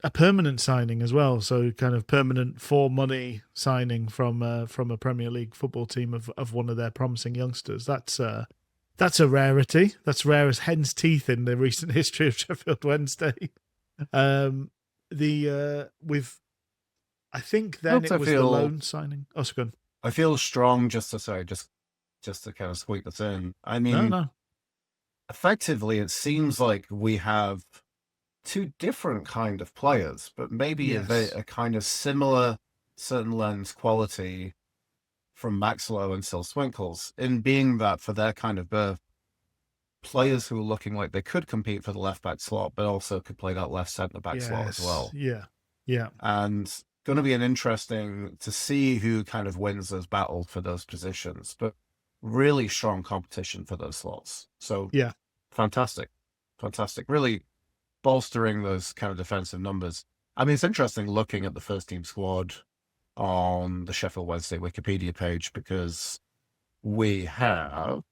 a permanent signing as well, so kind of permanent for money signing from a Premier League football team of one of their promising youngsters. That's a rarity. That's rare as hen's teeth in the recent history of Sheffield Wednesday. I think then it was the loan signing. Oh, so good. I feel strong just to kind of squeak this in. I mean, no. Effectively, it seems like we have two different kind of players, but maybe a kind of similar certain lens quality from Maxlow and Sil Swinkles, in being that for their kind of birth, players who are looking like they could compete for the left back slot, but also could play that left centre back slot as well. Yeah. And going to be an interesting to see who kind of wins those battles for those positions, but really strong competition for those slots. So yeah, fantastic. Really bolstering those kind of defensive numbers. I mean, it's interesting looking at the first team squad on the Sheffield Wednesday Wikipedia page because we've got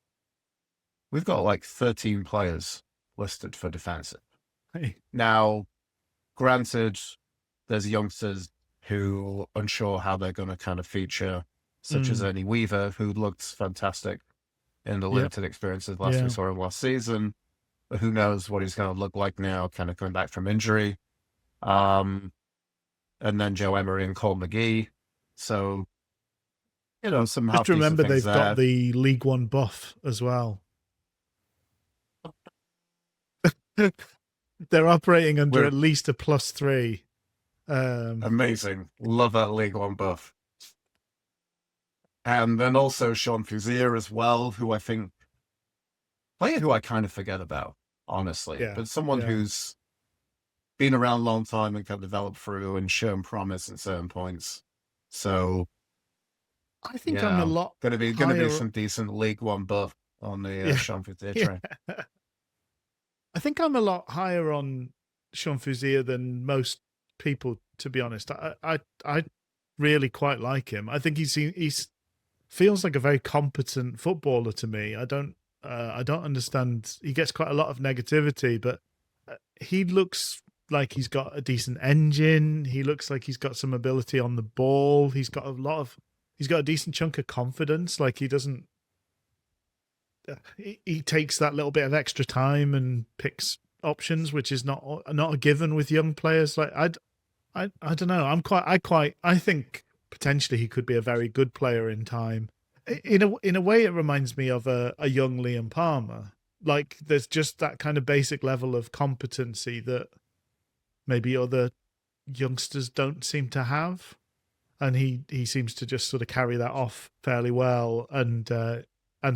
like 13 players listed for defensive. Hey. Now, granted, there's youngsters who are unsure how they're going to kind of feature, such as Ernie Weaver, who looked fantastic in the limited experiences we saw him last season. But who knows what he's going to look like now, kind of coming back from injury. And then Joe Emery and Cole McGee. So, some just remember they've there. got the League One buff as well. They're operating under at least a +3. Amazing. Love that League One buff. And then also Sean Fuzier as well, who I think player who I kind of forget about, honestly. Yeah, but someone who's been around a long time and kind of developed through and shown promise at certain points. So I think I'm a lot gonna be some decent League One buff on the Sean Fuzier train. I think I'm a lot higher on Sean Fuzier than most people, to be honest. I really quite like him. I think he's feels like a very competent footballer to me. I don't understand. He gets quite a lot of negativity, but he looks like he's got a decent engine. He looks like he's got some ability on the ball. He's got a decent chunk of confidence. Like he doesn't. He takes that little bit of extra time and picks options, which is not a given with young players. Like I don't know. I think potentially he could be a very good player in time. In a way, it reminds me of a young Liam Palmer. Like there's just that kind of basic level of competency that maybe other youngsters don't seem to have, and he seems to just sort of carry that off fairly well. And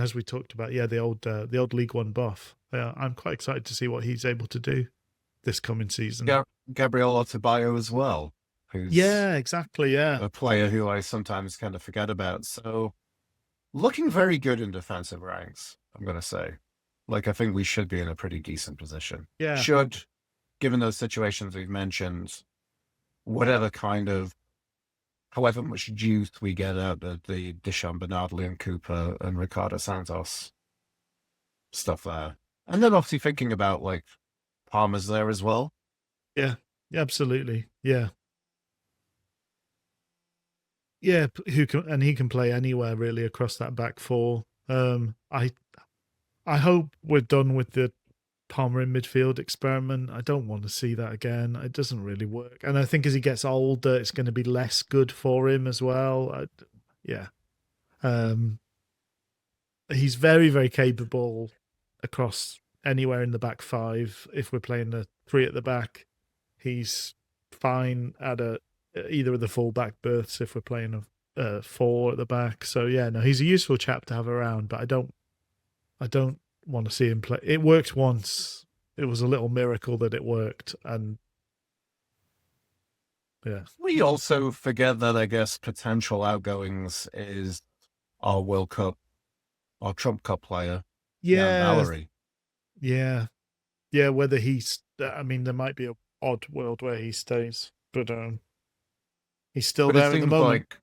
as we talked about, the old League One buff. I'm quite excited to see what he's able to do this coming season. Gabriel Otabayo as well, who's exactly, a player who I sometimes kind of forget about. So looking very good in defensive ranks, I'm going to say. Like, I think we should be in a pretty decent position. Yeah. Given those situations we've mentioned, however much juice we get out of the Dishon Bernard, Liam Cooper, and Ricardo Santos stuff there. And then obviously thinking about, like, Palmer's there as well. Yeah, absolutely. Yeah. Yeah, he can play anywhere really across that back four. I hope we're done with the Palmer in midfield experiment. I don't want to see that again. It doesn't really work. And I think as he gets older, it's going to be less good for him as well. He's very, very capable across anywhere in the back five. If we're playing the three at the back, he's fine at either of the full back berths if we're playing a four at the back. So he's a useful chap to have around, but I don't want to see him play. It worked once. It was a little miracle that it worked, and we also forget that I guess potential outgoings is our World Cup, our Trump Cup player, Valerie. Whether there might be an odd world where he stays, but he's still there at the moment. Like,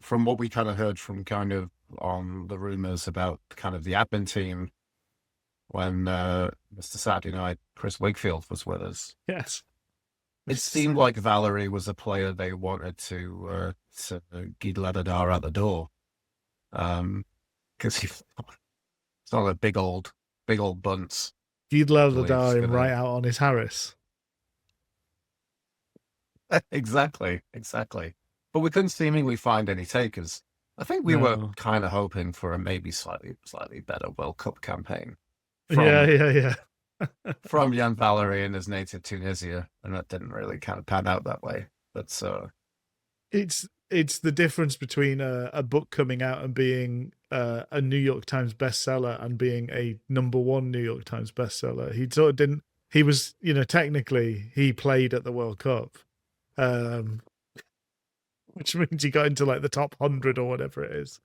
from what we kind of heard from kind of on the rumors about kind of the admin team when Mr. Saturday Night Chris Wakefield was with us. Yes. It seemed like Valerie was a player they wanted to Guide Ladadar out the door. Because he's not a big old bunce. Guide Ladadar him right out on his Harris. Exactly. But we couldn't seemingly find any takers. I think we were kind of hoping for a maybe slightly better World Cup campaign. From Jan Valery in his native Tunisia, and that didn't really kind of pan out that way. But it's the difference between a book coming out and being a New York Times bestseller and being a #1 New York Times bestseller. He sort of didn't. He was, technically he played at the World Cup, which means he got into like the top 100 or whatever it is.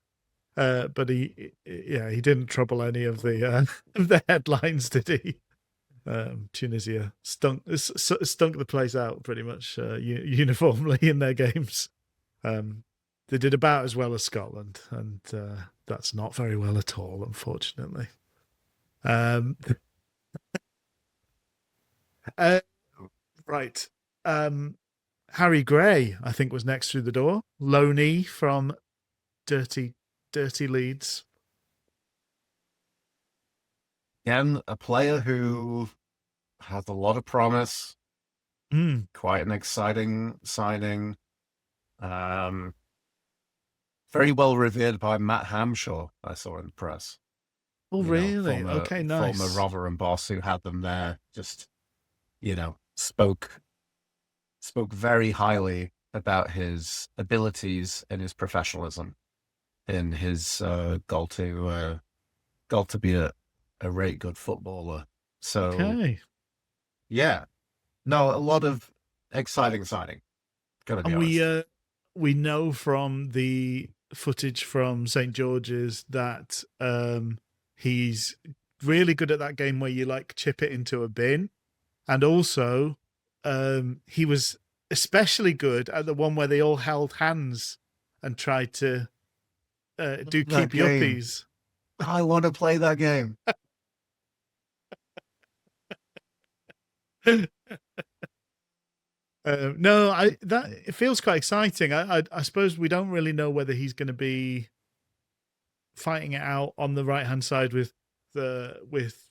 But he didn't trouble any of the headlines, did he? Tunisia stunk the place out pretty much uniformly in their games. They did about as well as Scotland, and that's not very well at all, unfortunately. Right. Harry Gray, I think, was next through the door. Loney from Dirty Leeds. Again, a player who has a lot of promise. Quite an exciting signing. Very well revered by Matt Hamshaw, I saw in the press. Oh, really? Okay, nice. Former Rotherham boss who had them there, just, spoke very highly about his abilities and his professionalism in his goal to be a really good footballer. So, okay. Yeah. No, a lot of exciting signing. Gotta be honest. We know from the footage from St. George's that he's really good at that game where you like chip it into a bin. And also he was especially good at the one where they all held hands and tried to do keep yuppies. I want to play that game. No, it feels quite exciting. I suppose we don't really know whether he's going to be fighting it out on the right hand side with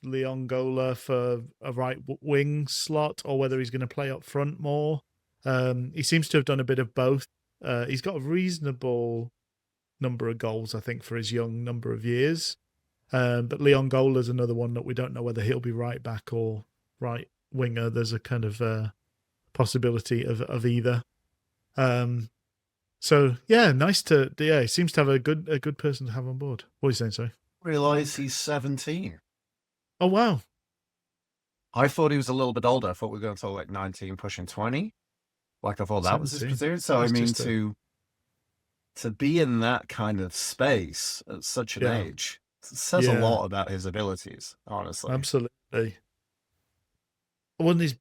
Leon Gola for a right wing slot, or whether he's going to play up front more. He seems to have done a bit of both. He's got a reasonable number of goals, I think, for his young number of years. But Leon Gola is another one that we don't know whether he'll be right back or right winger. There's a kind of possibility of either. So yeah, nice to he seems to have a good person to have on board. What are you saying, sorry? Realise he's 17. Oh wow. I thought he was a little bit older. I thought we were going to like 19 pushing 20. Like I thought that was his position. So I mean to be in that kind of space at such an age says a lot about his abilities, honestly. Absolutely. Well, his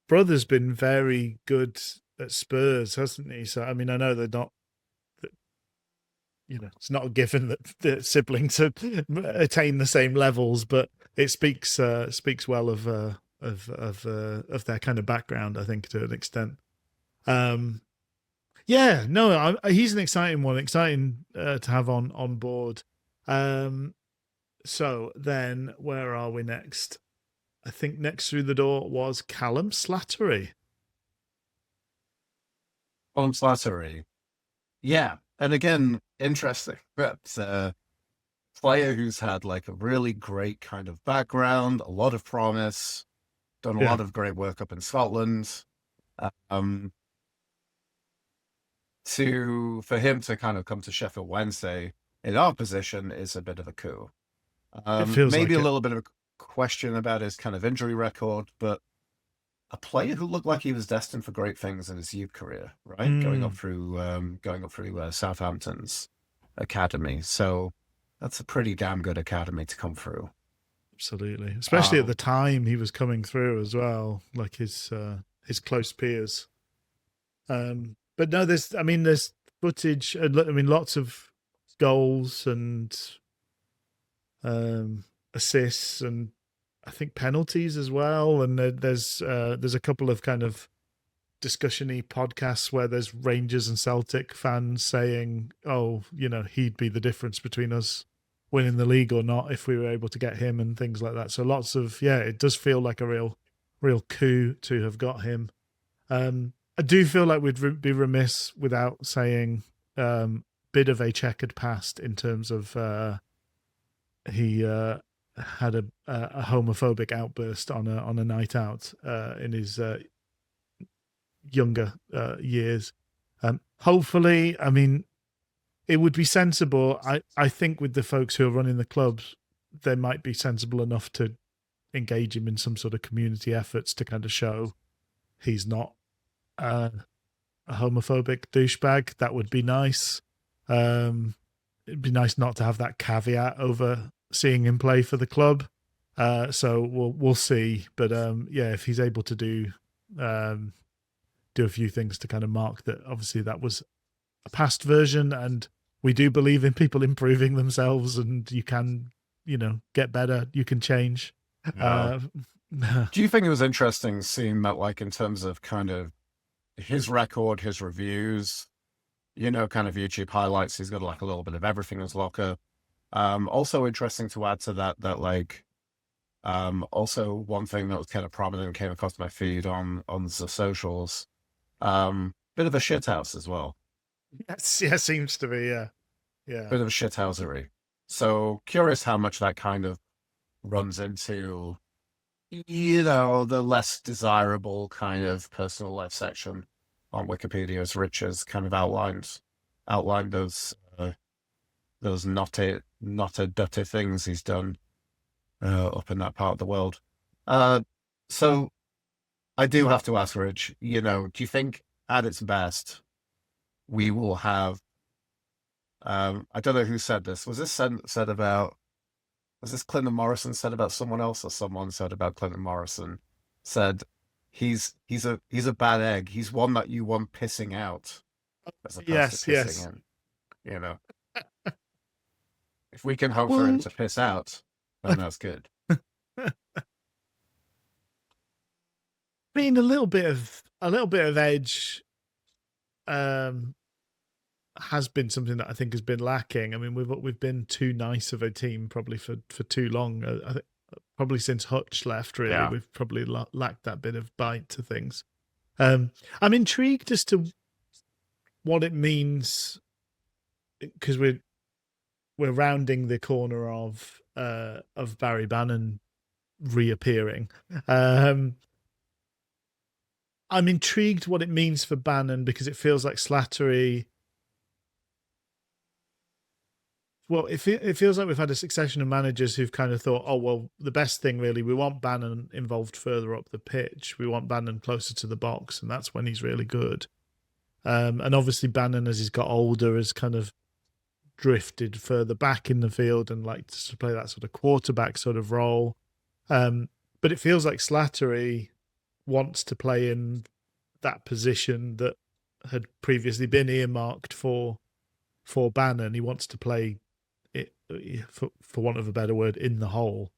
brother's been very good at Spurs, hasn't he? So, I mean, I know they're not, it's not a given that the siblings attain the same levels, but it speaks well of their kind of background, I think, to an extent. He's an exciting one, exciting to have on board. So then, where are we next? I think next through the door was Callum Slattery. Callum Slattery. Yeah. And again, interesting. But player who's had like a really great kind of background, a lot of promise, done a lot of great work up in Scotland. For him to kind of come to Sheffield Wednesday in our position is a bit of a coup. Maybe a little bit of a question about his kind of injury record, but a player who looked like he was destined for great things in his youth career, right? Going up through Southampton's academy. So that's a pretty damn good academy to come through. Absolutely, especially at the time he was coming through as well, like his close peers. But no, there's footage. Lots of goals and assists, and I think penalties as well. And there's a couple of kind of discussion-y podcasts where there's Rangers and Celtic fans saying, "Oh, he'd be the difference between us winning the league or not if we were able to get him," and things like that. So lots of it does feel like a real coup to have got him. I do feel like we'd be remiss without saying bit of a checkered past in terms of he had a homophobic outburst on a night out in his younger years. Hopefully, it would be sensible. I think with the folks who are running the clubs, they might be sensible enough to engage him in some sort of community efforts to kind of show he's not a homophobic douchebag. That would be nice. It'd be nice not to have that caveat over seeing him play for the club. So we'll see. But yeah, if he's able to do a few things to kind of mark that, obviously that was a past version, and we do believe in people improving themselves, and you can, get better, you can change. Yeah. Do you think it was interesting seeing that, like, in terms of kind of his record, his reviews, kind of YouTube highlights, he's got like a little bit of everything in his locker. Also interesting to add to that like, also one thing that was kind of prominent and came across my feed on the socials, bit of a shithouse as well. Yes, yeah, seems to be, yeah. Bit of a shithousery. So curious how much that kind of runs into, the less desirable kind of personal life section on Wikipedia, as Rich has kind of outlined those not a dirty things he's done up in that part of the world. So I do have to ask Rich, do you think at its best we will have, I don't know who said this. Was this said about, was this Clinton Morrison said about someone else, or someone said about Clinton Morrison, said he's a bad egg. He's one that you want pissing out as opposed to pissing in. If we can hope for him to piss out, then that's good. I mean, a little bit of edge has been something that I think has been lacking. I mean, we've been too nice of a team probably for too long. I think probably since Hutch left, really, Yeah. we've probably lacked that bit of bite to things. I'm intrigued as to what it means, because we're rounding the corner of Barry Bannon reappearing. I'm intrigued what it means for Bannon, because it feels like Slattery. Well, it feels like we've had a succession of managers who've kind of thought, oh, well, the best thing really, we want Bannon involved further up the pitch. We want Bannon closer to the box, and that's when he's really good. And obviously Bannon, as he's got older, has kind of drifted further back in the field and likes to play that sort of quarterback sort of role. But it feels like Slattery wants to play in that position that had previously been earmarked for Bannon. He wants to play it, for want of a better word, in the hole.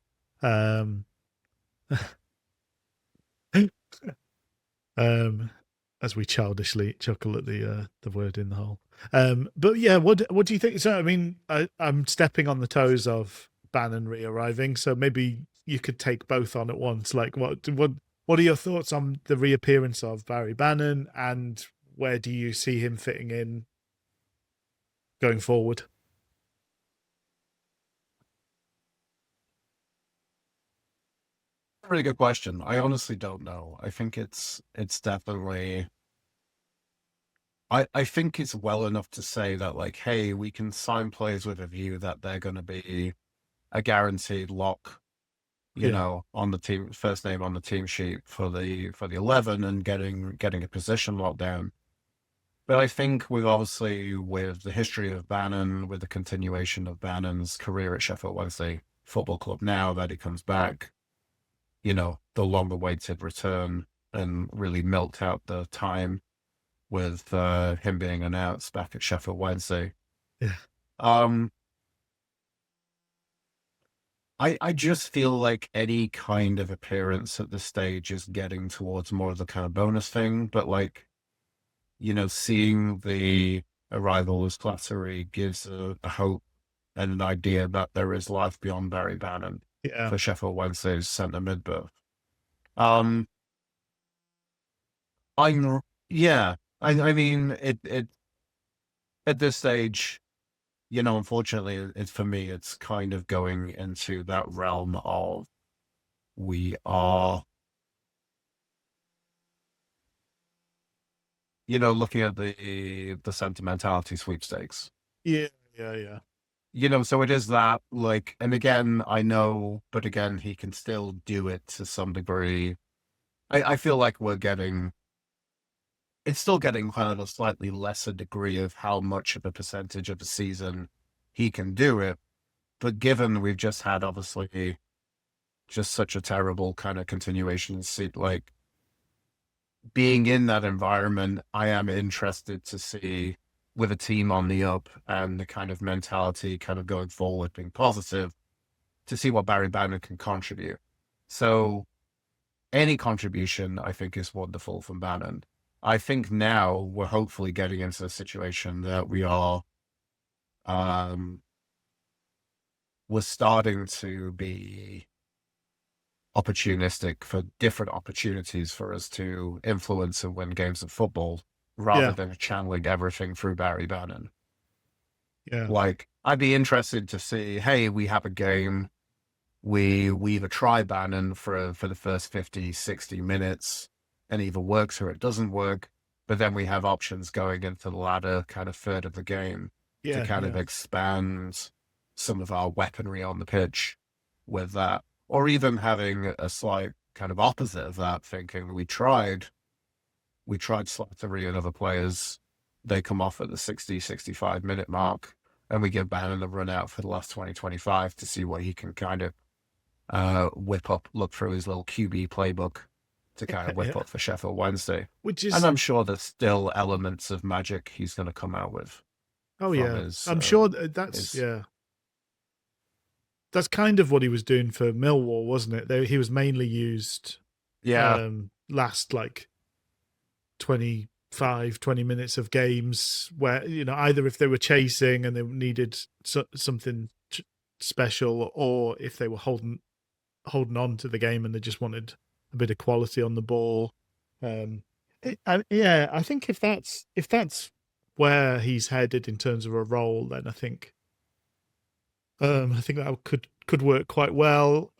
As we childishly chuckle at the word in the hole. But yeah, what do you think? So I mean, I'm stepping on the toes of Bannon re-arriving, so maybe you could take both on at once. Like, what are your thoughts on the reappearance of Barry Bannon, and where do you see him fitting in going forward? Really good question. I honestly don't know. I think it's definitely, I think it's well enough to say that, like, hey, we can sign players with a view that they're going to be a guaranteed lock, on the team, first name on the team sheet for the 11, and getting a position locked down. But I think with the history of Bannon, with the continuation of Bannon's career at Sheffield Wednesday Football Club, now that he comes back, the long-awaited return, and really milked out the time with him being announced back at Sheffield Wednesday. Yeah. I just feel like any kind of appearance at this stage is getting towards more of the kind of bonus thing, but like, seeing the arrival of Slattery gives a hope and an idea that there is life beyond Barry Bannon for Sheffield Wednesday's centre mid berth. I mean, it at this stage, unfortunately, for me, it's kind of going into that realm of we are, looking at the sentimentality sweepstakes. Yeah. So it is that, like, and again, I know, but again, he can still do it to some degree. I feel like it's still getting kind of a slightly lesser degree of how much of a percentage of the season he can do it. But given we've just had, obviously, just such a terrible kind of continuation. See, like being in that environment, I am interested to see with a team on the up and the kind of mentality kind of going forward, being positive, to see what Barry Bannon can contribute. So any contribution, I think, is wonderful from Bannon. I think now we're hopefully getting into a situation that um, we're starting to be opportunistic for different opportunities for us to influence and win games of football rather Yeah, than channeling everything through Barry Bannon. yeah, Like, I'd be interested to see, hey, we have a game. We either try Bannon for the first 50, 60 minutes and either works or it doesn't work. But then we have options going into the latter kind of third of the game to yeah, kind of yeah, expand some of our weaponry on the pitch with that. Or even having a slight kind of opposite of that, thinking we tried Slattery and other players. They come off at the 60, 65-minute mark, and we give Bannon a run out for the last 20, 25 to see what he can kind of whip up, look through his little QB playbook to kind of whip yeah. up for Sheffield Wednesday. Which And is, I'm sure there's still elements of magic he's going to come out with oh from yeah, his, I'm sure that's his, yeah, that's kind of what he was doing for Millwall, wasn't it? He was mainly used yeah, last like 20 minutes of games where, either if they were chasing and they needed something special, or if they were holding on to the game and they just wanted a bit of quality on the ball. Yeah, I think if that's where he's headed in terms of a role, then I think that could work quite well.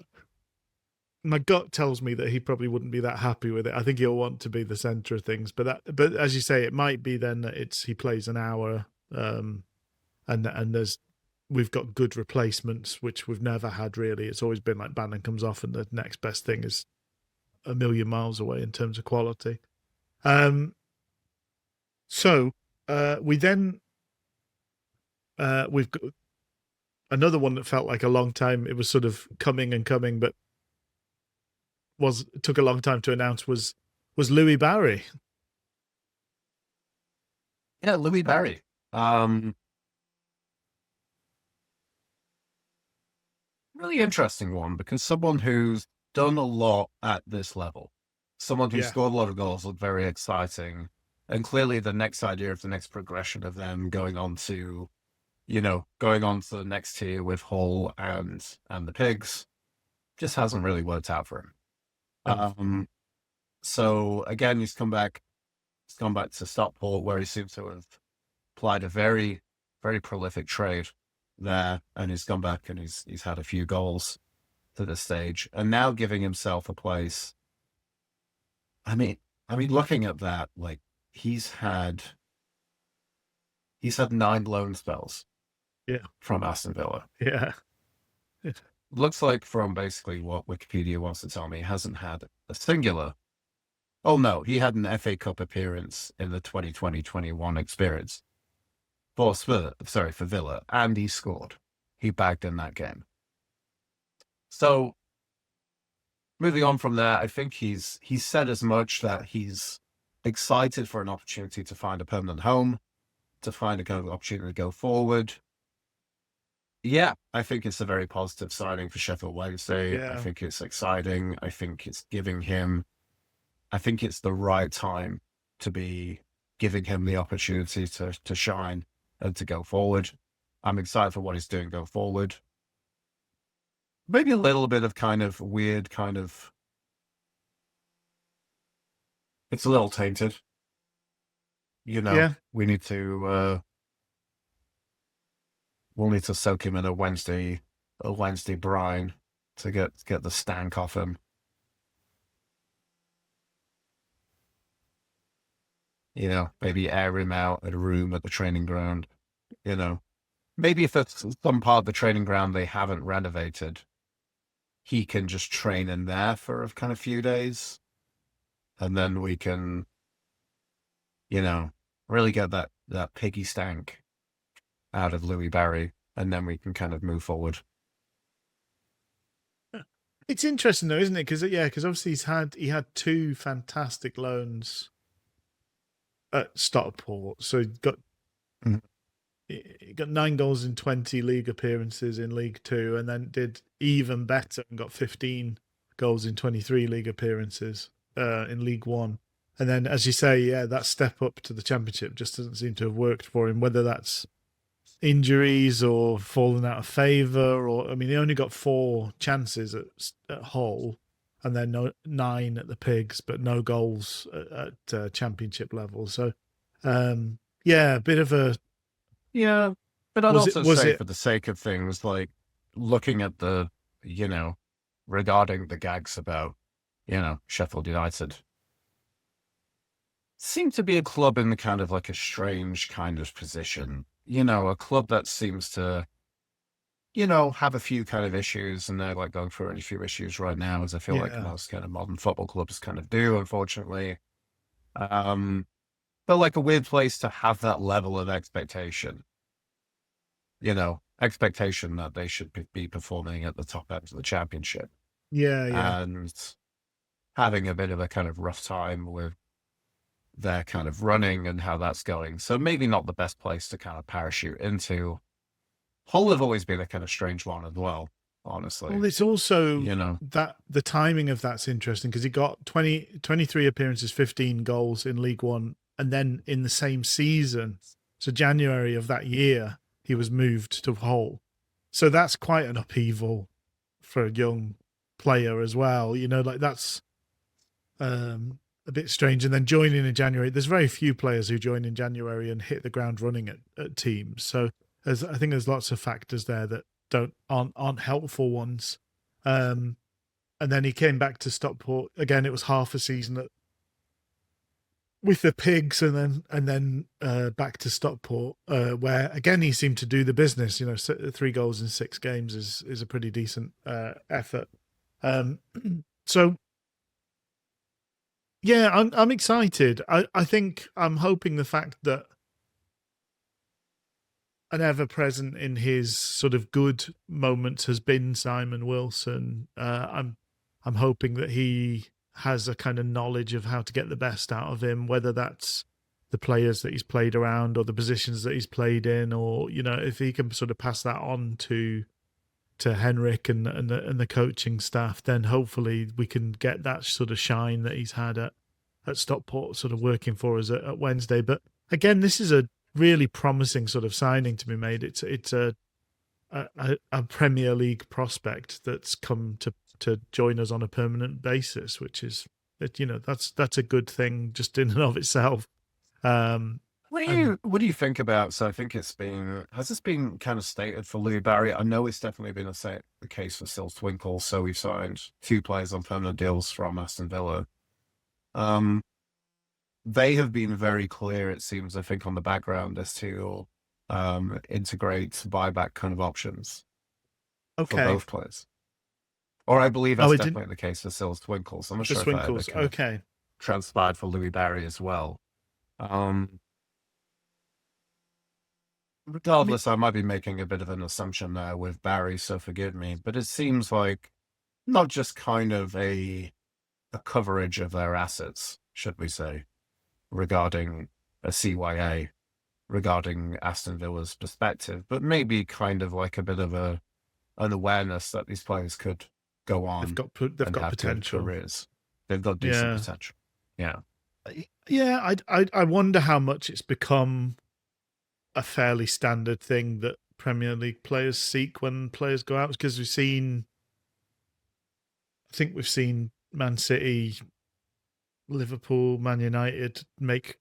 My gut tells me that he probably wouldn't be that happy with it. I think he'll want to be the center of things, but as you say, it might be then that he plays an hour, and we've got good replacements, which we've never had really. It's always been like Bannon comes off, and the next best thing is a million miles away in terms of quality. So we then we've got another one that felt like a long time. It was sort of coming and coming, but took a long time to announce. Was Louis Barry? yeah, Louis Barry. Really interesting one because someone who's done a lot at this level, someone who Yeah, scored a lot of goals, looked very exciting, and clearly the next idea of the next progression of them going on to, going on to the next tier with Hull and the Pigs just hasn't really worked out for him. no, So again, he's come back. He's gone back to Stockport, where he seems to have applied a very, very prolific trade there, and he's gone back and he's had a few goals to this stage, and now giving himself a place. I mean, looking at that, like he's had 9 loan spells yeah, from Aston Villa. yeah, Looks like from basically what Wikipedia wants to tell me, he hasn't had a singular. Oh no, he had an FA Cup appearance in the 2020-21 experience for Villa, and he scored. He bagged in that game. So moving on from there, I think he's said as much that he's excited for an opportunity to find a permanent home, to find a kind of opportunity to go forward. Yeah, I think it's a very positive signing for Sheffield Wednesday. I yeah. think it's exciting. I think it's I think it's the right time to be giving him the opportunity to shine and to go forward. I'm excited for what he's doing going forward. Maybe a little bit of kind of weird it's a little tainted. Yeah, We need to we'll need to soak him in a Wednesday brine to get the stank off him. Maybe air him out at a room at the training ground. Maybe if it's some part of the training ground they haven't renovated, he can just train in there for a kind of few days, and then we can, really get that piggy stank out of Louis Barry, and then we can kind of move forward. It's interesting though, isn't it? Because obviously he had two fantastic loans at Stockport, so Mhm. he got 9 goals in 20 league appearances in League Two, and then did even better and got 15 goals in 23 league appearances in League One. And then, as you say, yeah, that step up to the Championship just doesn't seem to have worked for him. Whether that's injuries or falling out of favour, or I mean, he only got 4 chances at Hull, and then 9 at the Pigs, but no goals at Championship level. So, yeah, a bit of a Yeah, but I'd was it also was say it for the sake of things, like looking at the, regarding the gags about, Sheffield United, seem to be a club in the kind of like a strange kind of position. A club that seems to, have a few kind of issues, and they're like going through a few issues right now, as I feel like yeah most kind of modern football clubs kind of do, unfortunately. Um, but like a weird place to have that level of expectation, expectation that they should be performing at the top end of the Championship, yeah and having a bit of a kind of rough time with their kind of running and how that's going. So maybe not the best place to kind of parachute into. Hull have always been a kind of strange one as well, honestly. Well, it's also You know, that the timing of that's interesting because he got 23 appearances, 15 goals in League One, and then in the same season, so January of that year, he was moved to Hull. So that's quite an upheaval for a young player as well. Like that's a bit strange. And then joining in January, there's very few players who join in January and hit the ground running at teams. So I think there's lots of factors there that aren't helpful ones. And then he came back to Stockport again. It was half a season with the Pigs, and then back to Stockport, where again he seemed to do the business. 3 goals in 6 games is a pretty decent effort. So yeah, I'm excited. I think I'm hoping the fact that an ever present in his sort of good moments has been Simon Wilson. I'm hoping that he has a kind of knowledge of how to get the best out of him, whether that's the players that he's played around or the positions that he's played in, or if he can sort of pass that on to Henrik and the coaching staff, then hopefully we can get that sort of shine that he's had at Stockport sort of working for us at Wednesday. But again, this is a really promising sort of signing to be made. It's a Premier League prospect that's come to join us on a permanent basis, which is that's a good thing just in and of itself. what do you think about? So I think has this been kind of stated for Louis Barry? I know it's definitely been the case for Sil Twinkle. So we've signed 2 players on permanent deals from Aston Villa. They have been very clear, it seems, I think, on the background as to integrate buyback kind of options for both players. Or I believe that's definitely the case for Sil's Twinkles. I'm not sure if that okay. transpired for Louis Barry as well. Regardless, I might be making a bit of an assumption there with Barry, so forgive me. But it seems like not just kind of a coverage of their assets, should we say, regarding a CYA, regarding Aston Villa's perspective, but maybe kind of like a bit of an awareness that these players could go on. They've got potential. Careers. They've got decent potential. Yeah. Yeah, I wonder how much it's become a fairly standard thing that Premier League players seek when players go out, because we've seen Man City, Liverpool, Man United make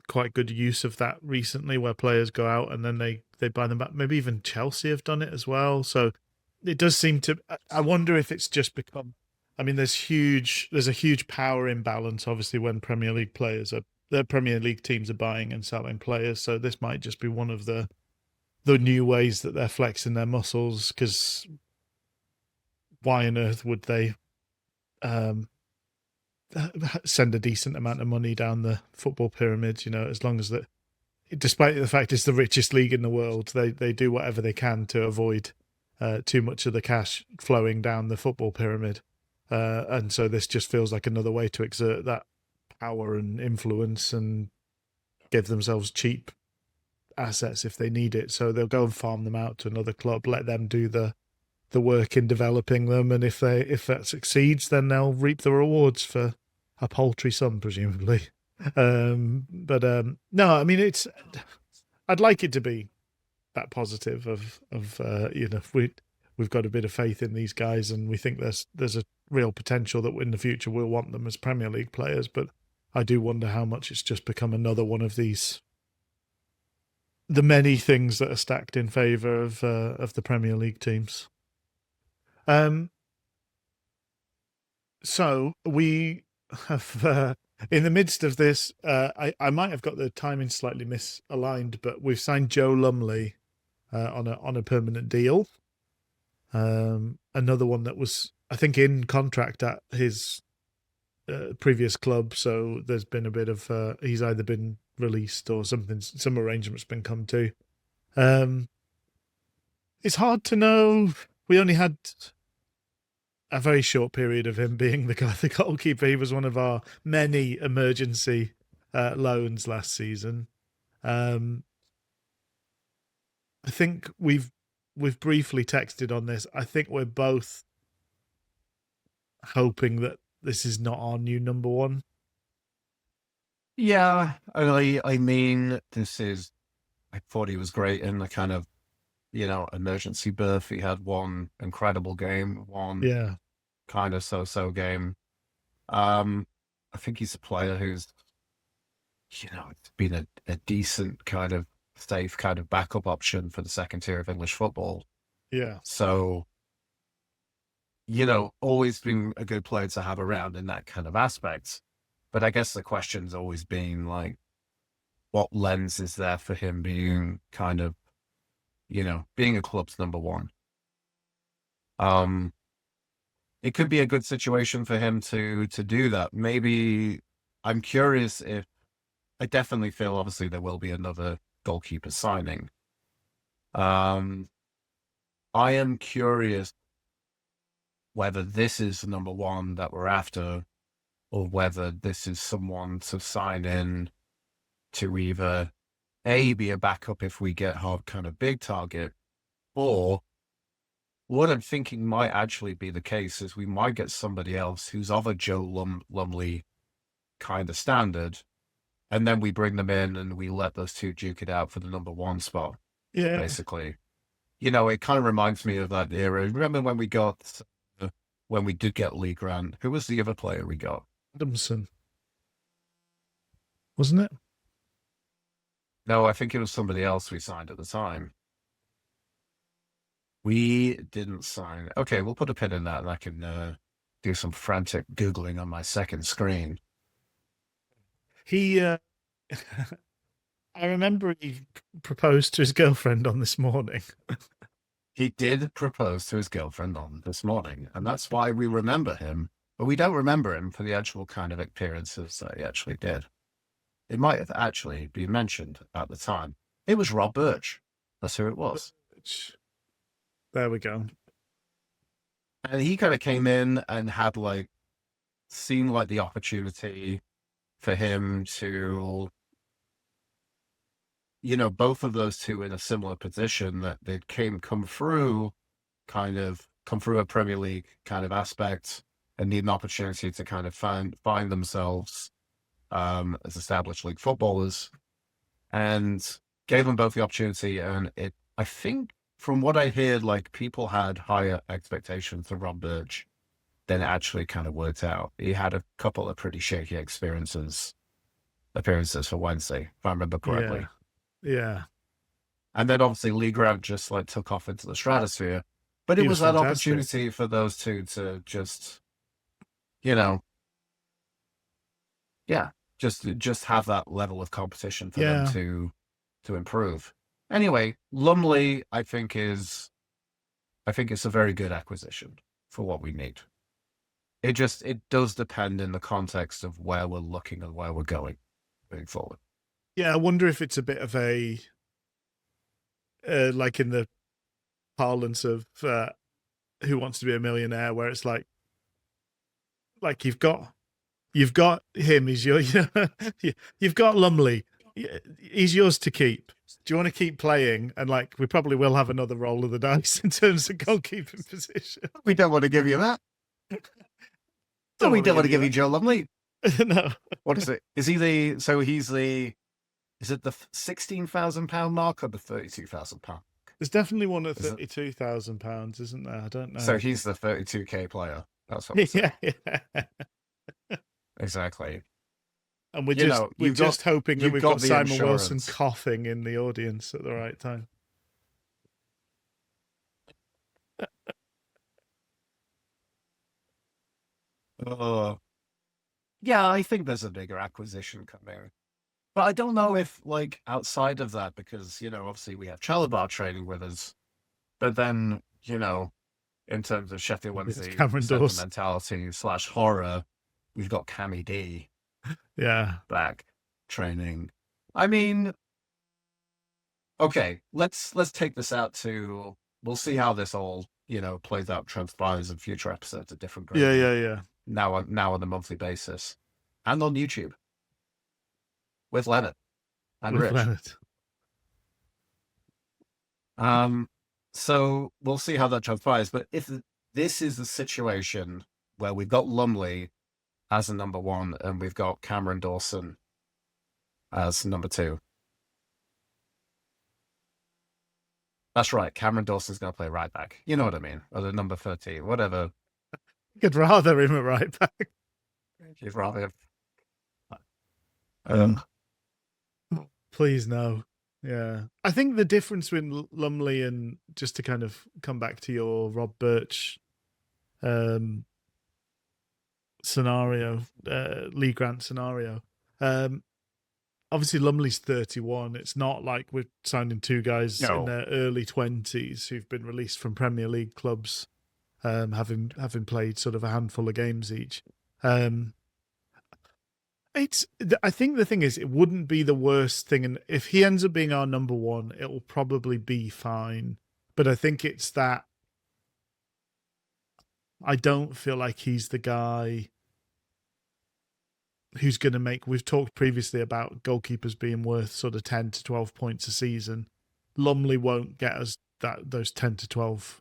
quite good use of that recently, where players go out and then they buy them back. Maybe even Chelsea have done it as well. So it does seem to. I wonder if it's just become. I mean, there's a huge power imbalance, obviously, when Premier League Premier League teams are buying and selling players. So this might just be one of the new ways that they're flexing their muscles. Because why on earth would they send a decent amount of money down the football pyramid? As long as that, despite the fact it's the richest league in the world, they do whatever they can to avoid too much of the cash flowing down the football pyramid. And so this just feels like another way to exert that power and influence and give themselves cheap assets if they need it. So they'll go and farm them out to another club, let them do the work in developing them, and if that succeeds, then they'll reap the rewards for a paltry sum, presumably. No, I mean I'd like it to be that positive of we've got a bit of faith in these guys, and we think there's a real potential that in the future we'll want them as Premier League players. But I do wonder how much it's just become another one of the many things that are stacked in favour of the Premier League teams. So we have in the midst of this, I might have got the timing slightly misaligned, but we've signed Joe Lumley on a permanent deal. Another one that was, I think, in contract at his previous club, so there's been a bit of he's either been released or some arrangement's been come to. It's hard to know. We only had a very short period of him being the goalkeeper. He was one of our many emergency loans last season. I think we've briefly texted on this. I think we're both hoping that this is not our new number one. Yeah, I mean, I thought he was great in the kind of, emergency berth. He had one incredible game, one kind of so-so game. I think he's a player who's, it's been a decent kind of safe kind of backup option for the second tier of English football. Yeah. So, always been a good player to have around in that kind of aspect. But I guess the question's always been like, what lens is there for him being kind of, being a club's number one? It could be a good situation for him to do that. Maybe I'm curious if I definitely feel obviously there will be another goalkeeper signing. I am curious whether this is the number one that we're after, or whether this is someone to sign in to either be a backup if we get our kind of big target, or what I'm thinking might actually be the case is we might get somebody else who's of a Joe Lumley kind of standard, and then we bring them in and we let those two duke it out for the number one spot. Yeah. Basically. It kind of reminds me of that era. Remember when we did get Lee Grant? Who was the other player we got? Adamson. Wasn't it? No, I think it was somebody else we signed at the time. We didn't sign. Okay, we'll put a pin in that and I can do some frantic Googling on my second screen. He, I remember he proposed to his girlfriend on This Morning. He did propose to his girlfriend on This Morning, and that's why we remember him. But we don't remember him for the actual kind of appearances that he actually did. It might have actually been mentioned at the time. It was Rob Birch. That's who it was. There we go. And he kind of came in and had seemed like the opportunity for him to, both of those two in a similar position that they come through a Premier League kind of aspect and need an opportunity to kind of find themselves as established league footballers, and gave them both the opportunity. And I think from what I heard, people had higher expectations for Rob Birch than it actually kind of worked out. He had a couple of pretty shaky appearances for Wednesday, if I remember correctly. Yeah. And then obviously Lee Grant just took off into the stratosphere. But it was that fantastic opportunity for those two to just, just have that level of competition for them to improve. Anyway, Lumley, I think it's a very good acquisition for what we need. It does depend in the context of where we're looking and where we're going moving forward. Yeah, I wonder if it's a bit of a, like in the parlance of Who Wants to Be a Millionaire, where it's like you've got him. He's your, you've got Lumley. He's yours to keep. Do you want to keep playing? And like, we probably will have another roll of the dice in terms of goalkeeping position. We don't want to give you that. We don't want to give you Joe Lumley. No. What is it? Is he the? So he's the. Is it the £16,000 mark or the £32,000? There's definitely one at £32,000, isn't there? I don't know. So he's the 32k player. That's what. Yeah. Exactly. And we're just hoping that we've got Simon Wilson coughing in the audience at the right time. Yeah, I think there's a bigger acquisition coming. But I don't know if, like, outside of that, because, obviously we have Chalabar training with us. But then, in terms of Sheffield Wednesday sentimentality / horror, we've got Cammy D. Yeah. Back training. I mean, okay, let's take this out to, we'll see how this all, plays out, transpires in future episodes of different grades. Yeah. Now on a monthly basis. And on YouTube. With Leonard. And Rich. Leonard. So we'll see how that transpires. But if this is the situation where we've got Lumley as a number 1 and we've got Cameron Dawson as number 2. That's right. Cameron Dawson's going to play right back. You know what I mean? Or the number 13, whatever. You'd rather him at right back. You'd rather Please no. Yeah. I think the difference between Lumley and, just to kind of come back to your Rob Birch scenario, Lee Grant scenario. Obviously Lumley's 31. It's not like we're signing 2 guys in their early 20s who've been released from Premier League clubs, having played sort of a handful of games each. I think the thing is, it wouldn't be the worst thing, and if he ends up being our number 1, it'll probably be fine. But I think it's that I don't feel like he's the guy who's going to make. We've talked previously about goalkeepers being worth sort of 10 to 12 points a season. Lumley won't get us those 10 to 12.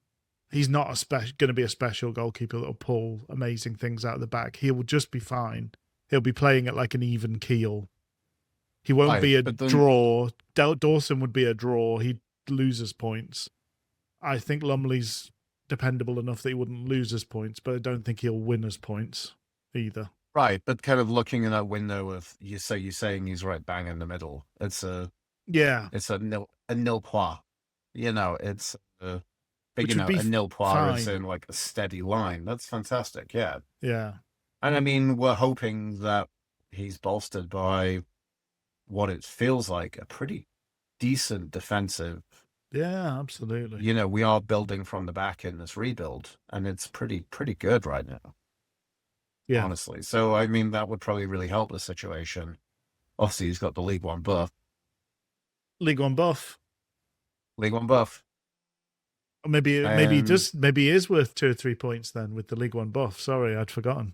He's not going to be a special goalkeeper that'll pull amazing things out of the back. He will just be fine. He'll be playing at like an even keel. He won't be a draw. Dawson would be a draw. He'd lose us points. I think Lumley's dependable enough that he wouldn't lose us points, but I don't think he'll win us points either. Right, but kind of looking in that window of you're saying he's right bang in the middle. It's a nil point. It's a big a nil point is in like a steady line. That's fantastic. Yeah. Yeah. And I mean, we're hoping that he's bolstered by what it feels like a pretty decent defensive. Yeah, absolutely. We are building from the back in this rebuild, and it's pretty good right now. Yeah. Honestly. So, I mean, that would probably really help the situation. Obviously, he's got the League One buff. League One buff. Or maybe he is worth 2 or 3 points then with the League One buff. Sorry, I'd forgotten.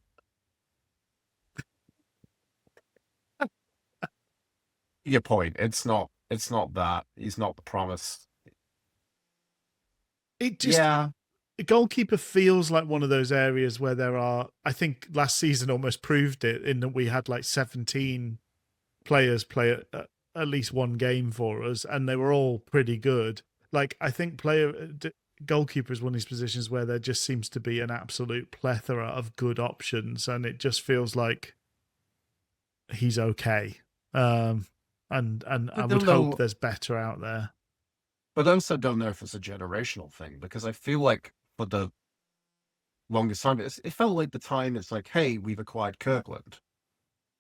Your point. It's not that. He's not the promise. A goalkeeper feels like one of those areas where there are, I think last season almost proved it, in that we had like 17 players play at least 1 game for us, and they were all pretty good. Like, I think goalkeeper is one of these positions where there just seems to be an absolute plethora of good options, and it just feels like he's okay. And I would hope there's better out there. But I also don't know if it's a generational thing, because I feel like for the longest time, it felt like the time it's like, hey, we've acquired Kirkland.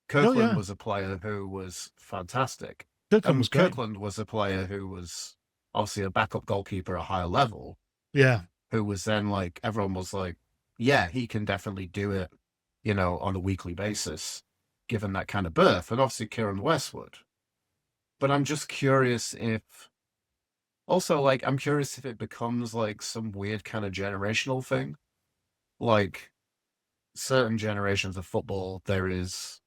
Kirkland was a player who was fantastic. Kirkland was a player who was obviously a backup goalkeeper at a higher level. Yeah. Who was then like, everyone was like, yeah, he can definitely do it, on a weekly basis, given that kind of berth. And obviously Kieran Westwood. But I'm just curious if, Also, like, I'm curious if it becomes like some weird kind of generational thing. Like, certain generations of football, there is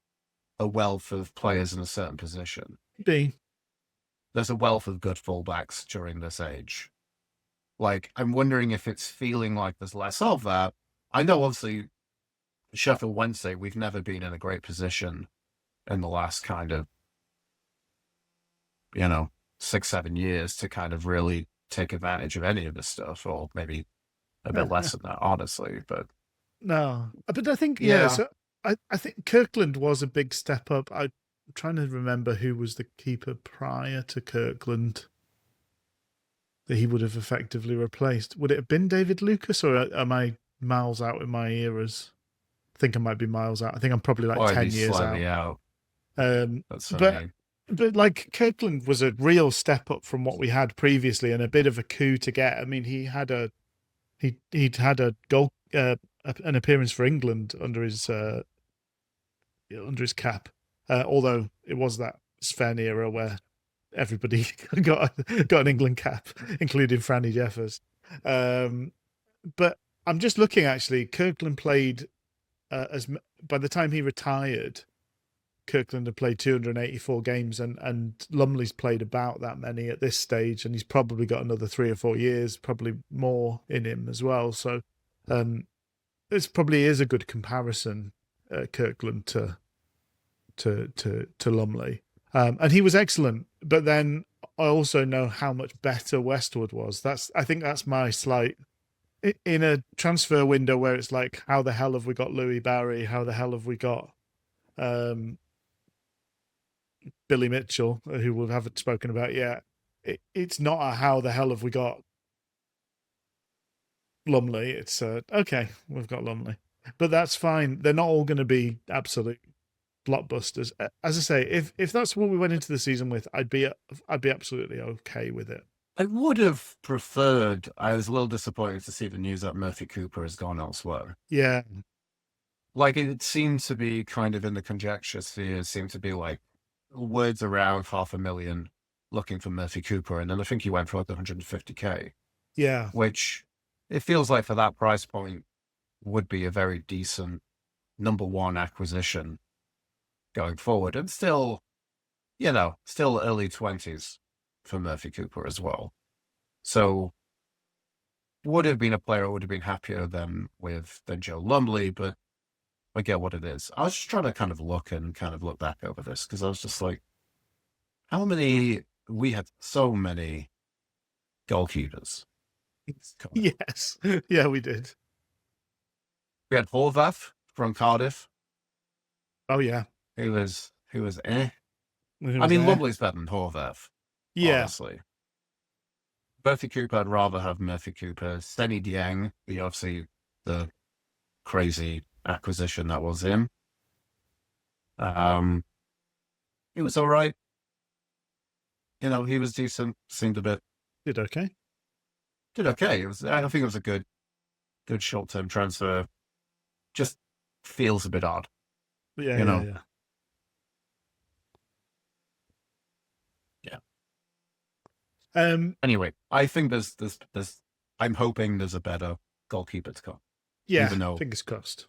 a wealth of players in a certain position. Be There's a wealth of good fullbacks during this age. Like, I'm wondering if it's feeling like there's less of that. I know, obviously, Sheffield Wednesday, we've never been in a great position in the last kind of, 6, 7 years to kind of really take advantage of any of this stuff, or maybe a bit less than that, honestly. But no, but I think yeah, So I think Kirkland was a big step up. I'm trying to remember who was the keeper prior to Kirkland that he would have effectively replaced. Would it have been David Lucas, or am I miles out in my eras? I think I might be miles out. I think I'm probably like or 10 he's years slightly out. out. That's what I But mean. like Kirkland was a real step up from what we had previously, and a bit of a coup to get. I mean, he'd had a goal, an appearance for England under his cap. Although it was that Sven era where everybody got an England cap, including Franny Jeffers. But I'm just looking. Actually, Kirkland played by the time he retired, Kirkland had played 284 games, and Lumley's played about that many at this stage, and he's probably got another 3 or 4 years, probably more in him as well. So, this probably is a good comparison, Kirkland to Lumley, and he was excellent. But then I also know how much better Westwood was. I think that's my slight in a transfer window where it's like, how the hell have we got Louis Barry? How the hell have we got Billy Mitchell, who we haven't spoken about yet? It's not a how the hell have we got Lumley. It's okay, we've got Lumley, but that's fine. They're not all going to be absolute blockbusters. As I say, if that's what we went into the season with, I'd be absolutely okay with it. I would have preferred. I was a little disappointed to see the news that Murphy Cooper has gone elsewhere. Yeah, Like, it seemed to be kind of in the conjecture sphere. It seemed to be like words around 500,000 looking for Murphy Cooper, and then I think he went for like 150K, yeah, which it feels like for that price point would be a very decent number one acquisition going forward, and still, still early 20s for Murphy Cooper as well. So would have been a player I would have been happier than Joe Lumley, but I get what it is. I was just trying to kind of look back over this, because I was just like, we had so many goalkeepers. yes, yeah, we did. We had Horvath from Cardiff. Oh yeah, Who was eh. Who I was mean, there? Lumley's better than Horvath, Yeah, honestly. Murphy Cooper, I'd rather have Murphy Cooper. Steny Dieng, obviously the crazy acquisition that was him. He was all right. He was decent. Seemed a bit. did okay. Did okay. I think it was a good short-term transfer. Just feels a bit odd. Yeah, you know. yeah. Anyway, I think there's I'm hoping there's a better goalkeeper to come. Yeah, even though fingers crossed.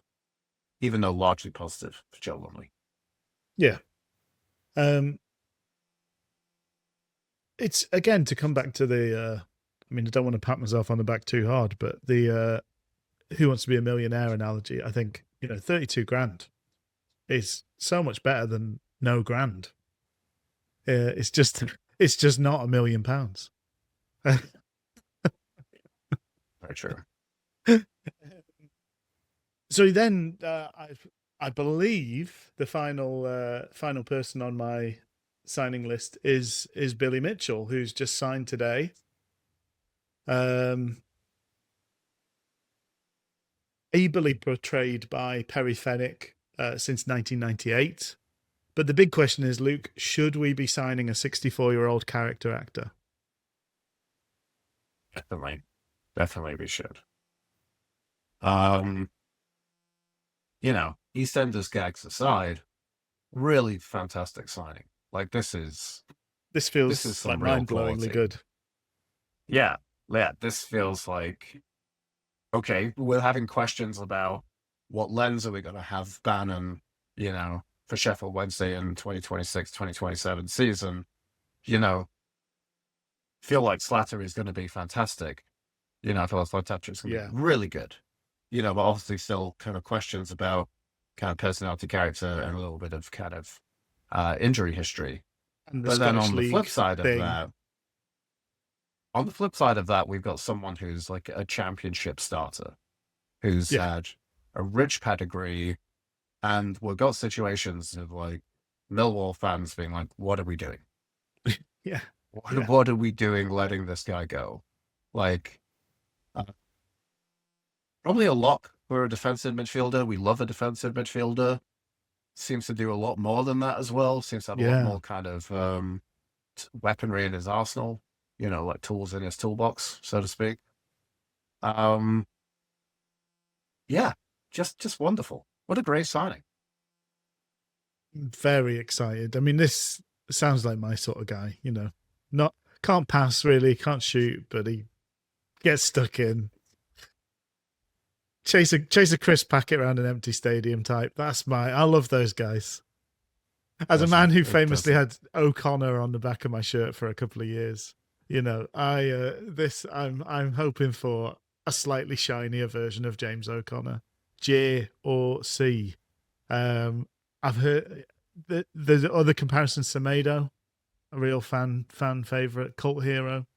Largely positive for Joe Lumley. Yeah. It's again to come back to the. I mean, I don't want to pat myself on the back too hard, but the "Who Wants to Be a Millionaire" analogy. I think 32 grand is so much better than no grand. It's just not £1 million. Very true. So then, I believe the final person on my signing list is Billy Mitchell, who's just signed today. Ably portrayed by Perry Fenwick since 1998. But the big question is, Luke, should we be signing a 64-year-old character actor? Definitely we should. EastEnders gags aside, really fantastic signing. Like, this This feels is some like real mind-blowingly quality. good. Yeah, yeah. This feels like okay. We're having questions about what lens are we going to have Bannon, for Sheffield Wednesday in 2026, 2027 season. You know, feel like Slattery is going to be fantastic. I feel like Slattery is going to be Yeah. really good. But obviously still kind of questions about kind of personality, character, and a little bit of kind of injury history. And the But then Scottish League thing. on the flip side of that, we've got someone who's like a championship starter, who's Yeah. had a rich pedigree, and we've got situations of like Millwall fans being like, "What are we doing? Yeah. What, Yeah. what are we doing letting this guy go?" Like, uh, probably a lock for a defensive midfielder. We love a defensive midfielder. Seems to do a lot more than that as well. Seems to have a lot Yeah. more kind of weaponry in his arsenal, like tools in his toolbox, so to speak. Um, yeah, just wonderful. What a great signing. Very excited. I mean, this sounds like my sort of guy, Not can't pass really, can't shoot, but he gets stuck in. Chase a crisp packet around an empty stadium type. I love those guys. As a man Doesn't who it famously doesn't? had O'Connor on the back of my shirt for a couple of years, I'm hoping for a slightly shinier version of James O'Connor, J or C. I've heard there's other comparisons. Semedo, a real fan favorite, cult hero.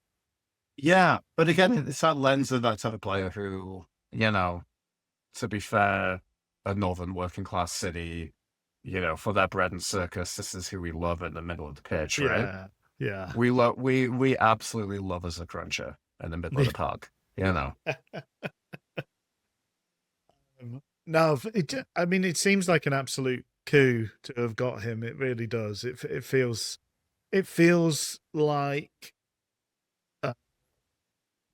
Yeah, but again, it's that lens of that type of player who, to be fair, a northern working class city, for their bread and circus, this is who we love in the middle of the pitch, right? Yeah, yeah. We absolutely love us a cruncher in the middle of the park, No, I mean, it seems like an absolute coup to have got him. It really does. It feels like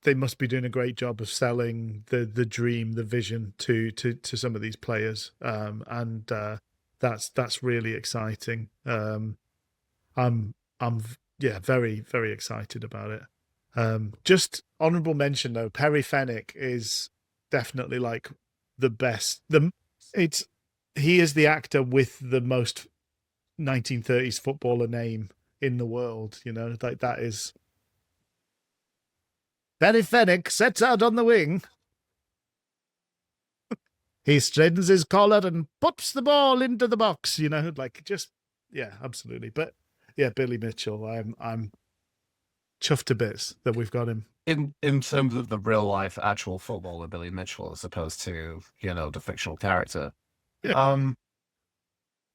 they must be doing a great job of selling the dream, the vision to some of these players, and that's really exciting. I'm yeah, very very excited about it. Just honourable mention though, Perry Fenwick is definitely like the best. It's he is the actor with the most 1930s footballer name in the world. Like that is Perry Fenwick sets out on the wing. He straightens his collar and puts the ball into the box. Yeah, absolutely. But yeah, Billy Mitchell, I'm chuffed to bits that we've got him. in terms of the real life actual footballer Billy Mitchell as opposed to, the fictional character. Yeah. Um,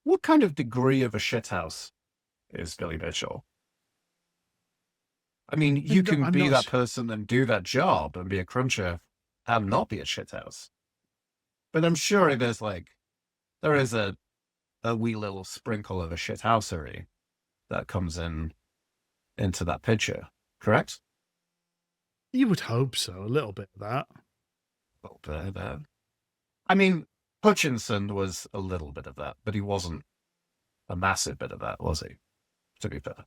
what kind of degree of a shithouse is Billy Mitchell? I mean, you can I'm be not. that person and do that job and be a cruncher and not be a shithouse. But I'm sure there is a wee little sprinkle of a shithousery that comes into that picture, correct? You would hope so. A little bit of that. A little bit of that. I mean, Hutchinson was a little bit of that, but he wasn't a massive bit of that, was he? To be fair.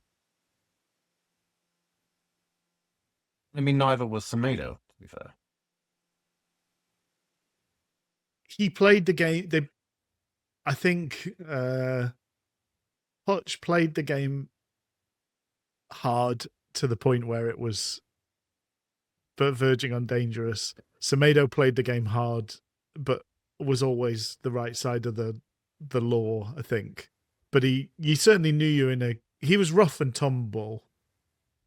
I mean, neither was Semedo, to be fair. He played the game. I think Hutch played the game hard to the point where it was but verging on dangerous. Semedo played the game hard, but was always the right side of the law, I think. But you certainly knew he was rough and tumble,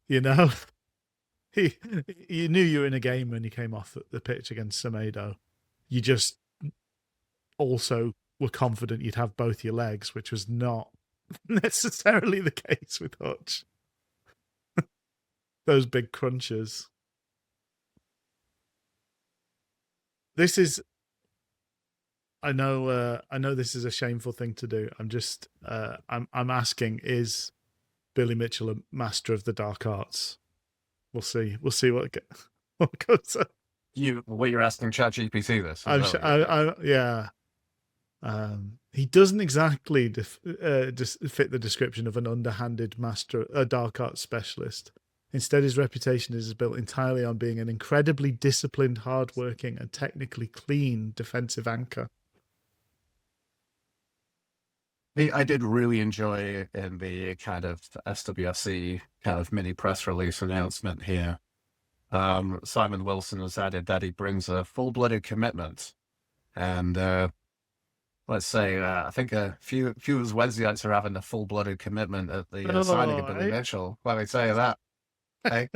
you know. You knew you were in a game when you came off the pitch against Semedo. You just also were confident you'd have both your legs, which was not necessarily the case with Hutch. Those big crunchers. This is I know this is a shameful thing to do. I'm asking, is Billy Mitchell a master of the dark arts? We'll see. We'll see what goes up. You're asking ChatGPT this? I'm sure. Yeah. He doesn't exactly just fit the description of an underhanded master, a dark arts specialist. Instead, his reputation is built entirely on being an incredibly disciplined, hardworking, and technically clean defensive anchor. I did really enjoy in the kind of SWFC kind of mini press release announcement here. Simon Wilson has added that he brings a full-blooded commitment, and let's say I think a few of his Wednesdayites are having a full-blooded commitment at the signing of Billy Mitchell. Let me tell you that. Hey.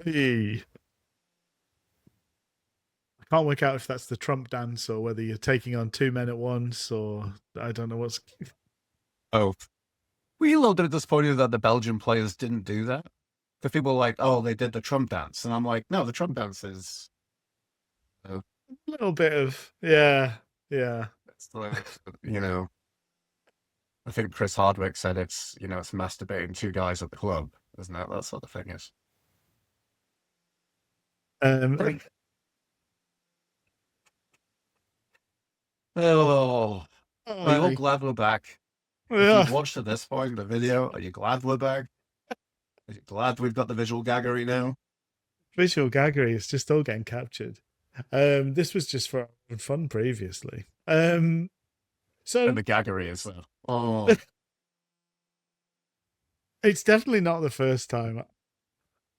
Hey. I can't work out if that's the Trump dance or whether you're taking on 2 men at once, or I don't know what's. Oh, were you a little bit disappointed that the Belgian players didn't do that? Because people were like, oh, they did the Trump dance. And I'm like, no, the Trump dance is... A little bit of, yeah. It's I think Chris Hardwick said it's masturbating 2 guys at the club, isn't it? That sort of thing is. Oh, are you all glad we're back? Yeah. If you've watched to this point in the video, are you glad we're back? Are you glad we've got the visual gaggery now? Visual gaggery is just all getting captured. This was just for fun previously. So and the gaggery as well. Oh, it's definitely not the first time.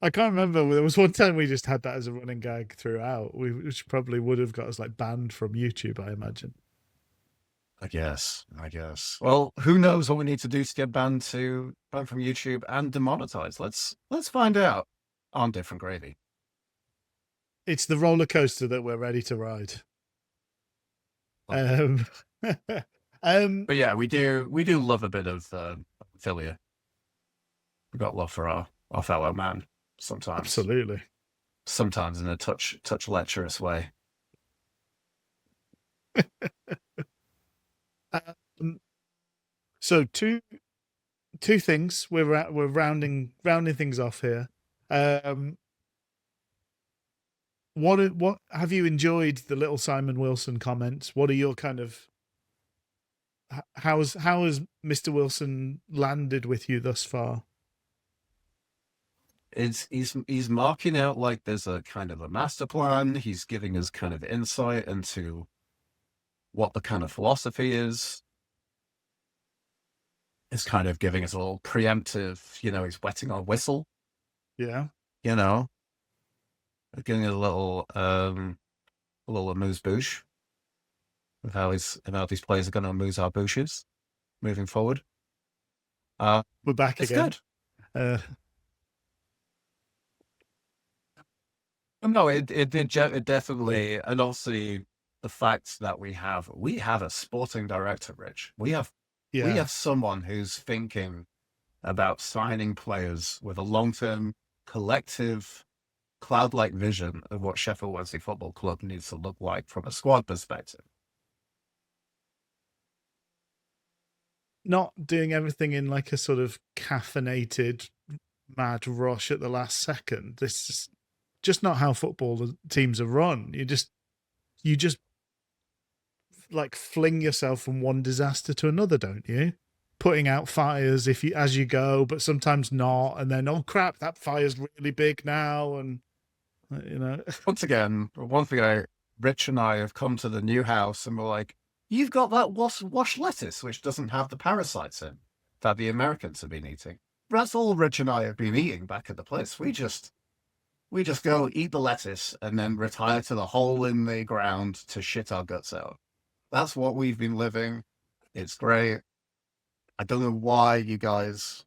I can't remember. There was one time we just had that as a running gag throughout, which probably would have got us like banned from YouTube, I imagine. I guess. Well, who knows what we need to do to get banned from YouTube and demonetized? Let's find out on Different Gravy. It's the roller coaster that we're ready to ride. But yeah, we do love a bit of philia. We've got love for our fellow man sometimes. Absolutely. Sometimes in a touch lecherous way. So two things. We're rounding things off here. What have you enjoyed the little Simon Wilson comments? What are your kind of how has Mr. Wilson landed with you thus far? He's marking out like there's a kind of a master plan. He's giving us kind of insight into what the kind of philosophy is. It's kind of giving us a little preemptive, he's wetting our whistle. Yeah. Giving us a little amuse-bouche of how these players are going to amuse our bouches moving forward. We're back again. Good. No, it definitely, and also the fact that we have a sporting director, Rich. We have someone who's thinking about signing players with a long-term, collective, cloud-like vision of what Sheffield Wednesday Football Club needs to look like from a squad perspective. Not doing everything in like a sort of caffeinated, mad rush at the last second. This is just not how football teams are run. You just like fling yourself from one disaster to another, don't you? Putting out fires as you go, but sometimes not, and then oh crap, that fire's really big now, and Once again, one thing Rich and I have come to the new house and we're like, you've got that wash lettuce which doesn't have the parasites in that the Americans have been eating. That's all Rich and I have been eating back at the place. We just go eat the lettuce and then retire to the hole in the ground to shit our guts out. That's what we've been living. It's great. I don't know why you guys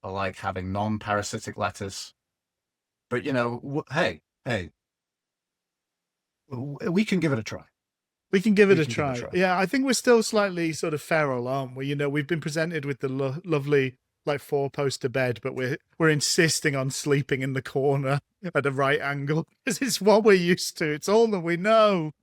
are like having non-parasitic lettuce, but hey, we can give it a try. We can give it a try. Yeah, I think we're still slightly sort of feral, aren't we? We've been presented with the lovely like 4-poster bed, but we're insisting on sleeping in the corner at a right angle because it's what we're used to. It's all that we know.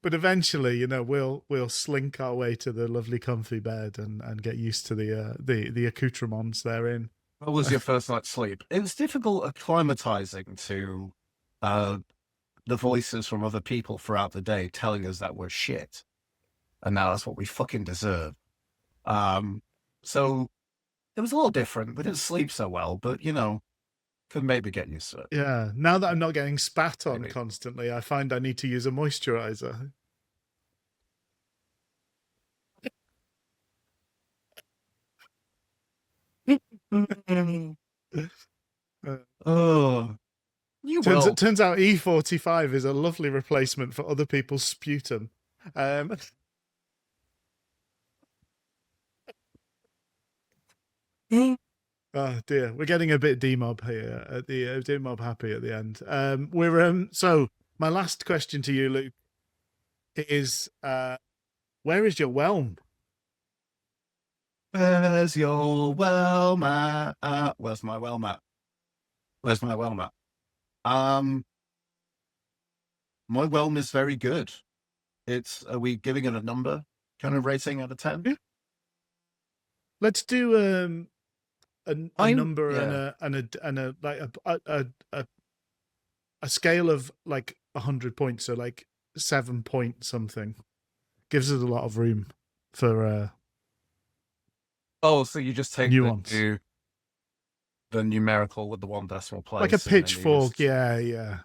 But eventually, we'll slink our way to the lovely comfy bed and get used to the accoutrements therein. What was your first night's sleep? It was difficult acclimatizing to the voices from other people throughout the day telling us that we're shit. and now that's what we fucking deserve. So it was a little different. We didn't sleep so well, but could maybe get used to it. Yeah. Now that I'm not getting spat on Maybe. constantly, I find I need to use a moisturizer. Oh, you will. Turns out E45 is a lovely replacement for other people's sputum. Oh dear, we're getting a bit demob here at the demob happy at the end. So my last question to you, Luke, is where is your whelm? Where's your whelm at? Where's my whelm at? Where's my whelm at? My whelm is very good. Are we giving it a number kind of rating out of 10? Yeah. Let's do a number and a like a scale of like 100 points, so like 7 point something. Gives us a lot of room for Oh, so you just take nuance. the numerical with the one decimal place. Like a pitchfork, yeah.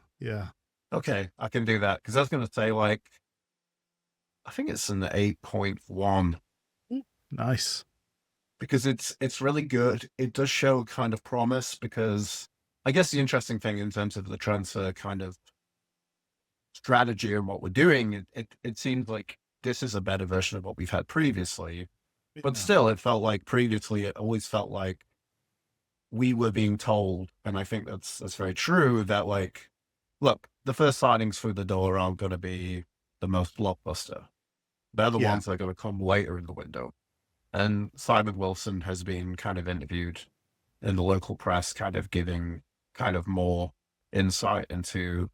Okay, I can do that. Because I was going to say, like, I think it's an 8.1. Nice. Because it's really good. It does show kind of promise, because I guess the interesting thing in terms of the transfer kind of strategy and what we're doing, it seems like this is a better version of what we've had previously. But still, it felt like previously, it always felt like we were being told, and I think that's very true, that like, look, the first signings through the door aren't going to be the most blockbuster. They're the ones that are going to come later in the window. And Simon Wilson has been kind of interviewed in the local press, kind of giving kind of more insight into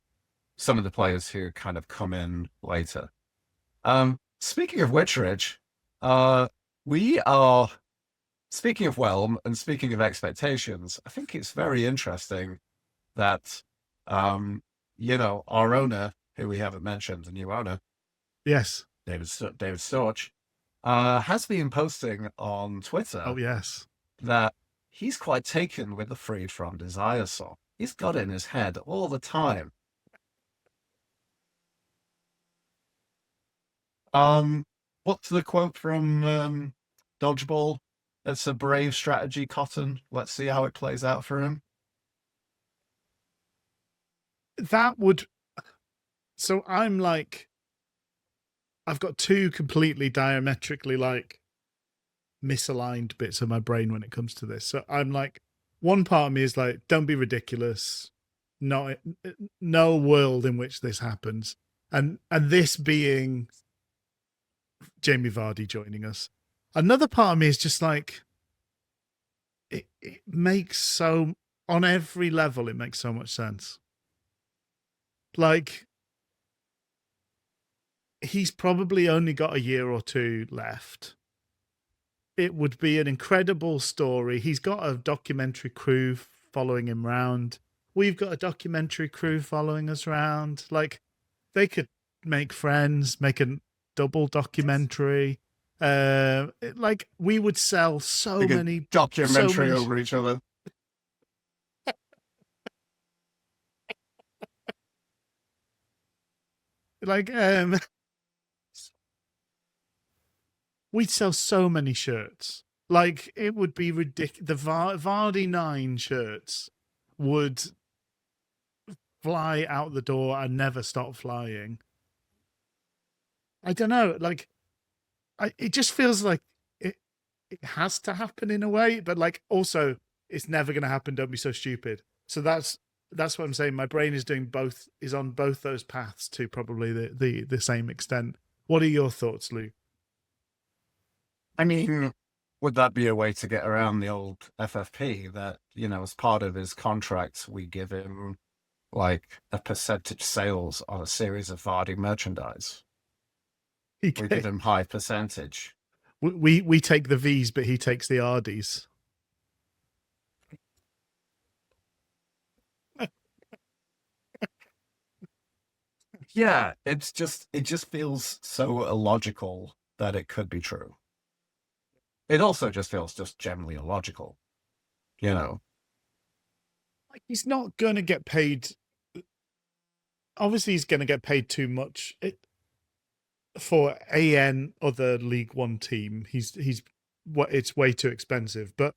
some of the players who kind of come in later. Speaking of which, Rich, we are, speaking of Whelm and speaking of expectations, I think it's very interesting that, our owner, who we haven't mentioned, the new owner, yes, David Storch, has been posting on Twitter. Oh yes, that he's quite taken with the Freed from Desire song. He's got it in his head all the time. What's the quote from Dodgeball? It's a brave strategy, Cotton. Let's see how it plays out for him. that would. So I'm like, I've got two completely diametrically like misaligned bits of my brain when it comes to this. So I'm like, one part of me is like, don't be ridiculous. No world in which this happens. And this being Jamie Vardy joining us. Another part of me is just like, it makes so, on every level, it makes so much sense. Like, he's probably only got a year or two left. It would be an incredible story. He's got a documentary crew following him around. We've got a documentary crew following us around. Like, they could make friends, make a double documentary. Like, we would sell so many documentary over each other. Like, we'd sell so many shirts. Like, it would be ridiculous. The Vardy 9 shirts would fly out the door and never stop flying. I don't know. Like, it just feels like it has to happen in a way, but like, also, it's never going to happen. Don't be so stupid. So that's what I'm saying. My brain is on both those paths to probably the same extent. What are your thoughts, Lou? I mean, would that be a way to get around the old FFP that, as part of his contract, we give him like a percentage sales on a series of Vardy merchandise? We give him high percentage. We take the V's, but he takes the RDs. Yeah, it just feels so illogical that it could be true. It also just feels just generally illogical, you know. Like, he's not going to get paid. Obviously, he's going to get paid too much for other League One team. It's way too expensive. But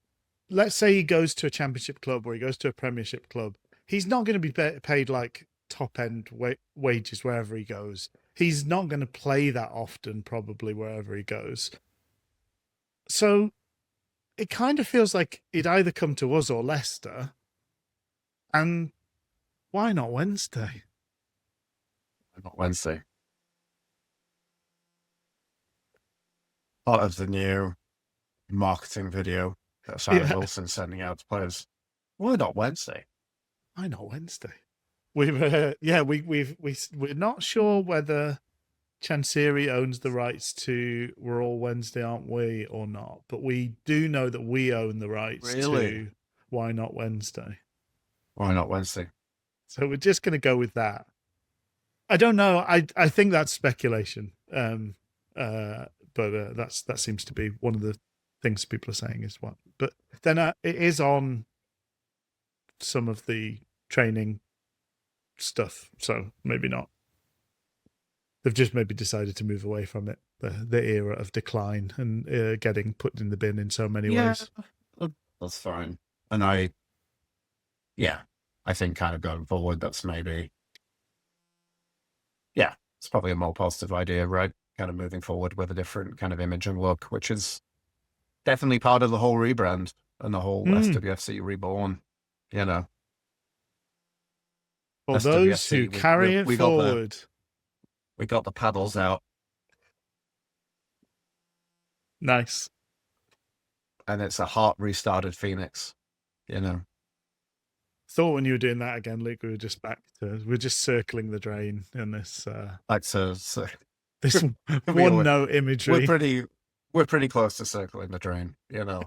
let's say he goes to a Championship club or he goes to a Premiership club. He's not going to be paid like top end wages wherever he goes. He's not going to play that often, probably wherever he goes. So it kind of feels like he'd either come to us or Leicester. And why not Wednesday? Why not Wednesday? Part of the new marketing video that Simon Wilson's sending out to players. Why not Wednesday? Why not Wednesday? We're not sure whether Chancery owns the rights to We're All Wednesday, Aren't We, or not. But we do know that we own the rights to Why Not Wednesday. Why not Wednesday? So we're just going to go with that. I don't know. I think that's speculation. But that seems to be one of the things people are saying is what. But then it is on some of the training stuff, so maybe not. They've just maybe decided to move away from it, the era of decline and getting put in the bin in so many ways. That's fine. And I think kind of going forward, that's maybe, it's probably a more positive idea, right? Kind of moving forward with a different kind of image and look, which is definitely part of the whole rebrand and the whole SWFC reborn, you know. For those who carry it forward. We got the paddles out. Nice. And it's a heart restarted Phoenix, you know. Thought when you were doing that again, Luke, we're just circling the drain in this this one note imagery. We're pretty close to circling the drain, you know.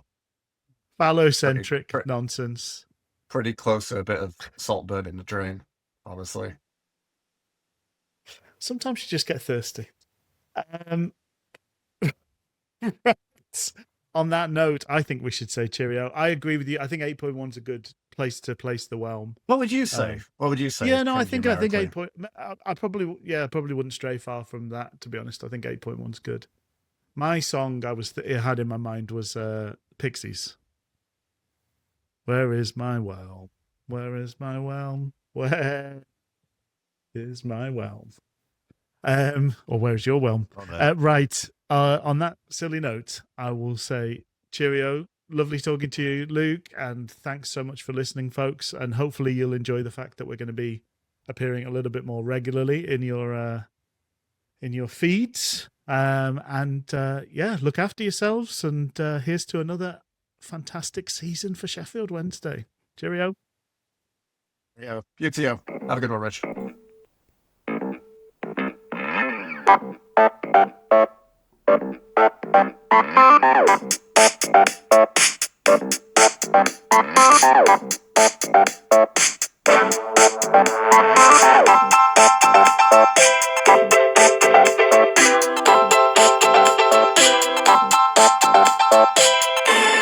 Phallocentric nonsense. Pretty close to a bit of Saltburn in the drain, honestly. Sometimes you just get thirsty. On that note, I think we should say cheerio. I agree with you. I think 8.1 is a good place to place the Whelm. What would you say? Yeah, no, I think 8. I probably wouldn't stray far from that, to be honest. I think 8.1 is good. My song I had in my mind was Pixies. Where is my Whelm? Where is my Whelm? Where is my Whelm? Or where's your Whelm? Right. On that silly note, I will say cheerio. Lovely talking to you, Luke, and thanks so much for listening, folks. And hopefully you'll enjoy the fact that we're going to be appearing a little bit more regularly in your feeds. Look after yourselves. And here's to another fantastic season for Sheffield Wednesday. Cheerio. Yeah, you too. Have a good one, Rich.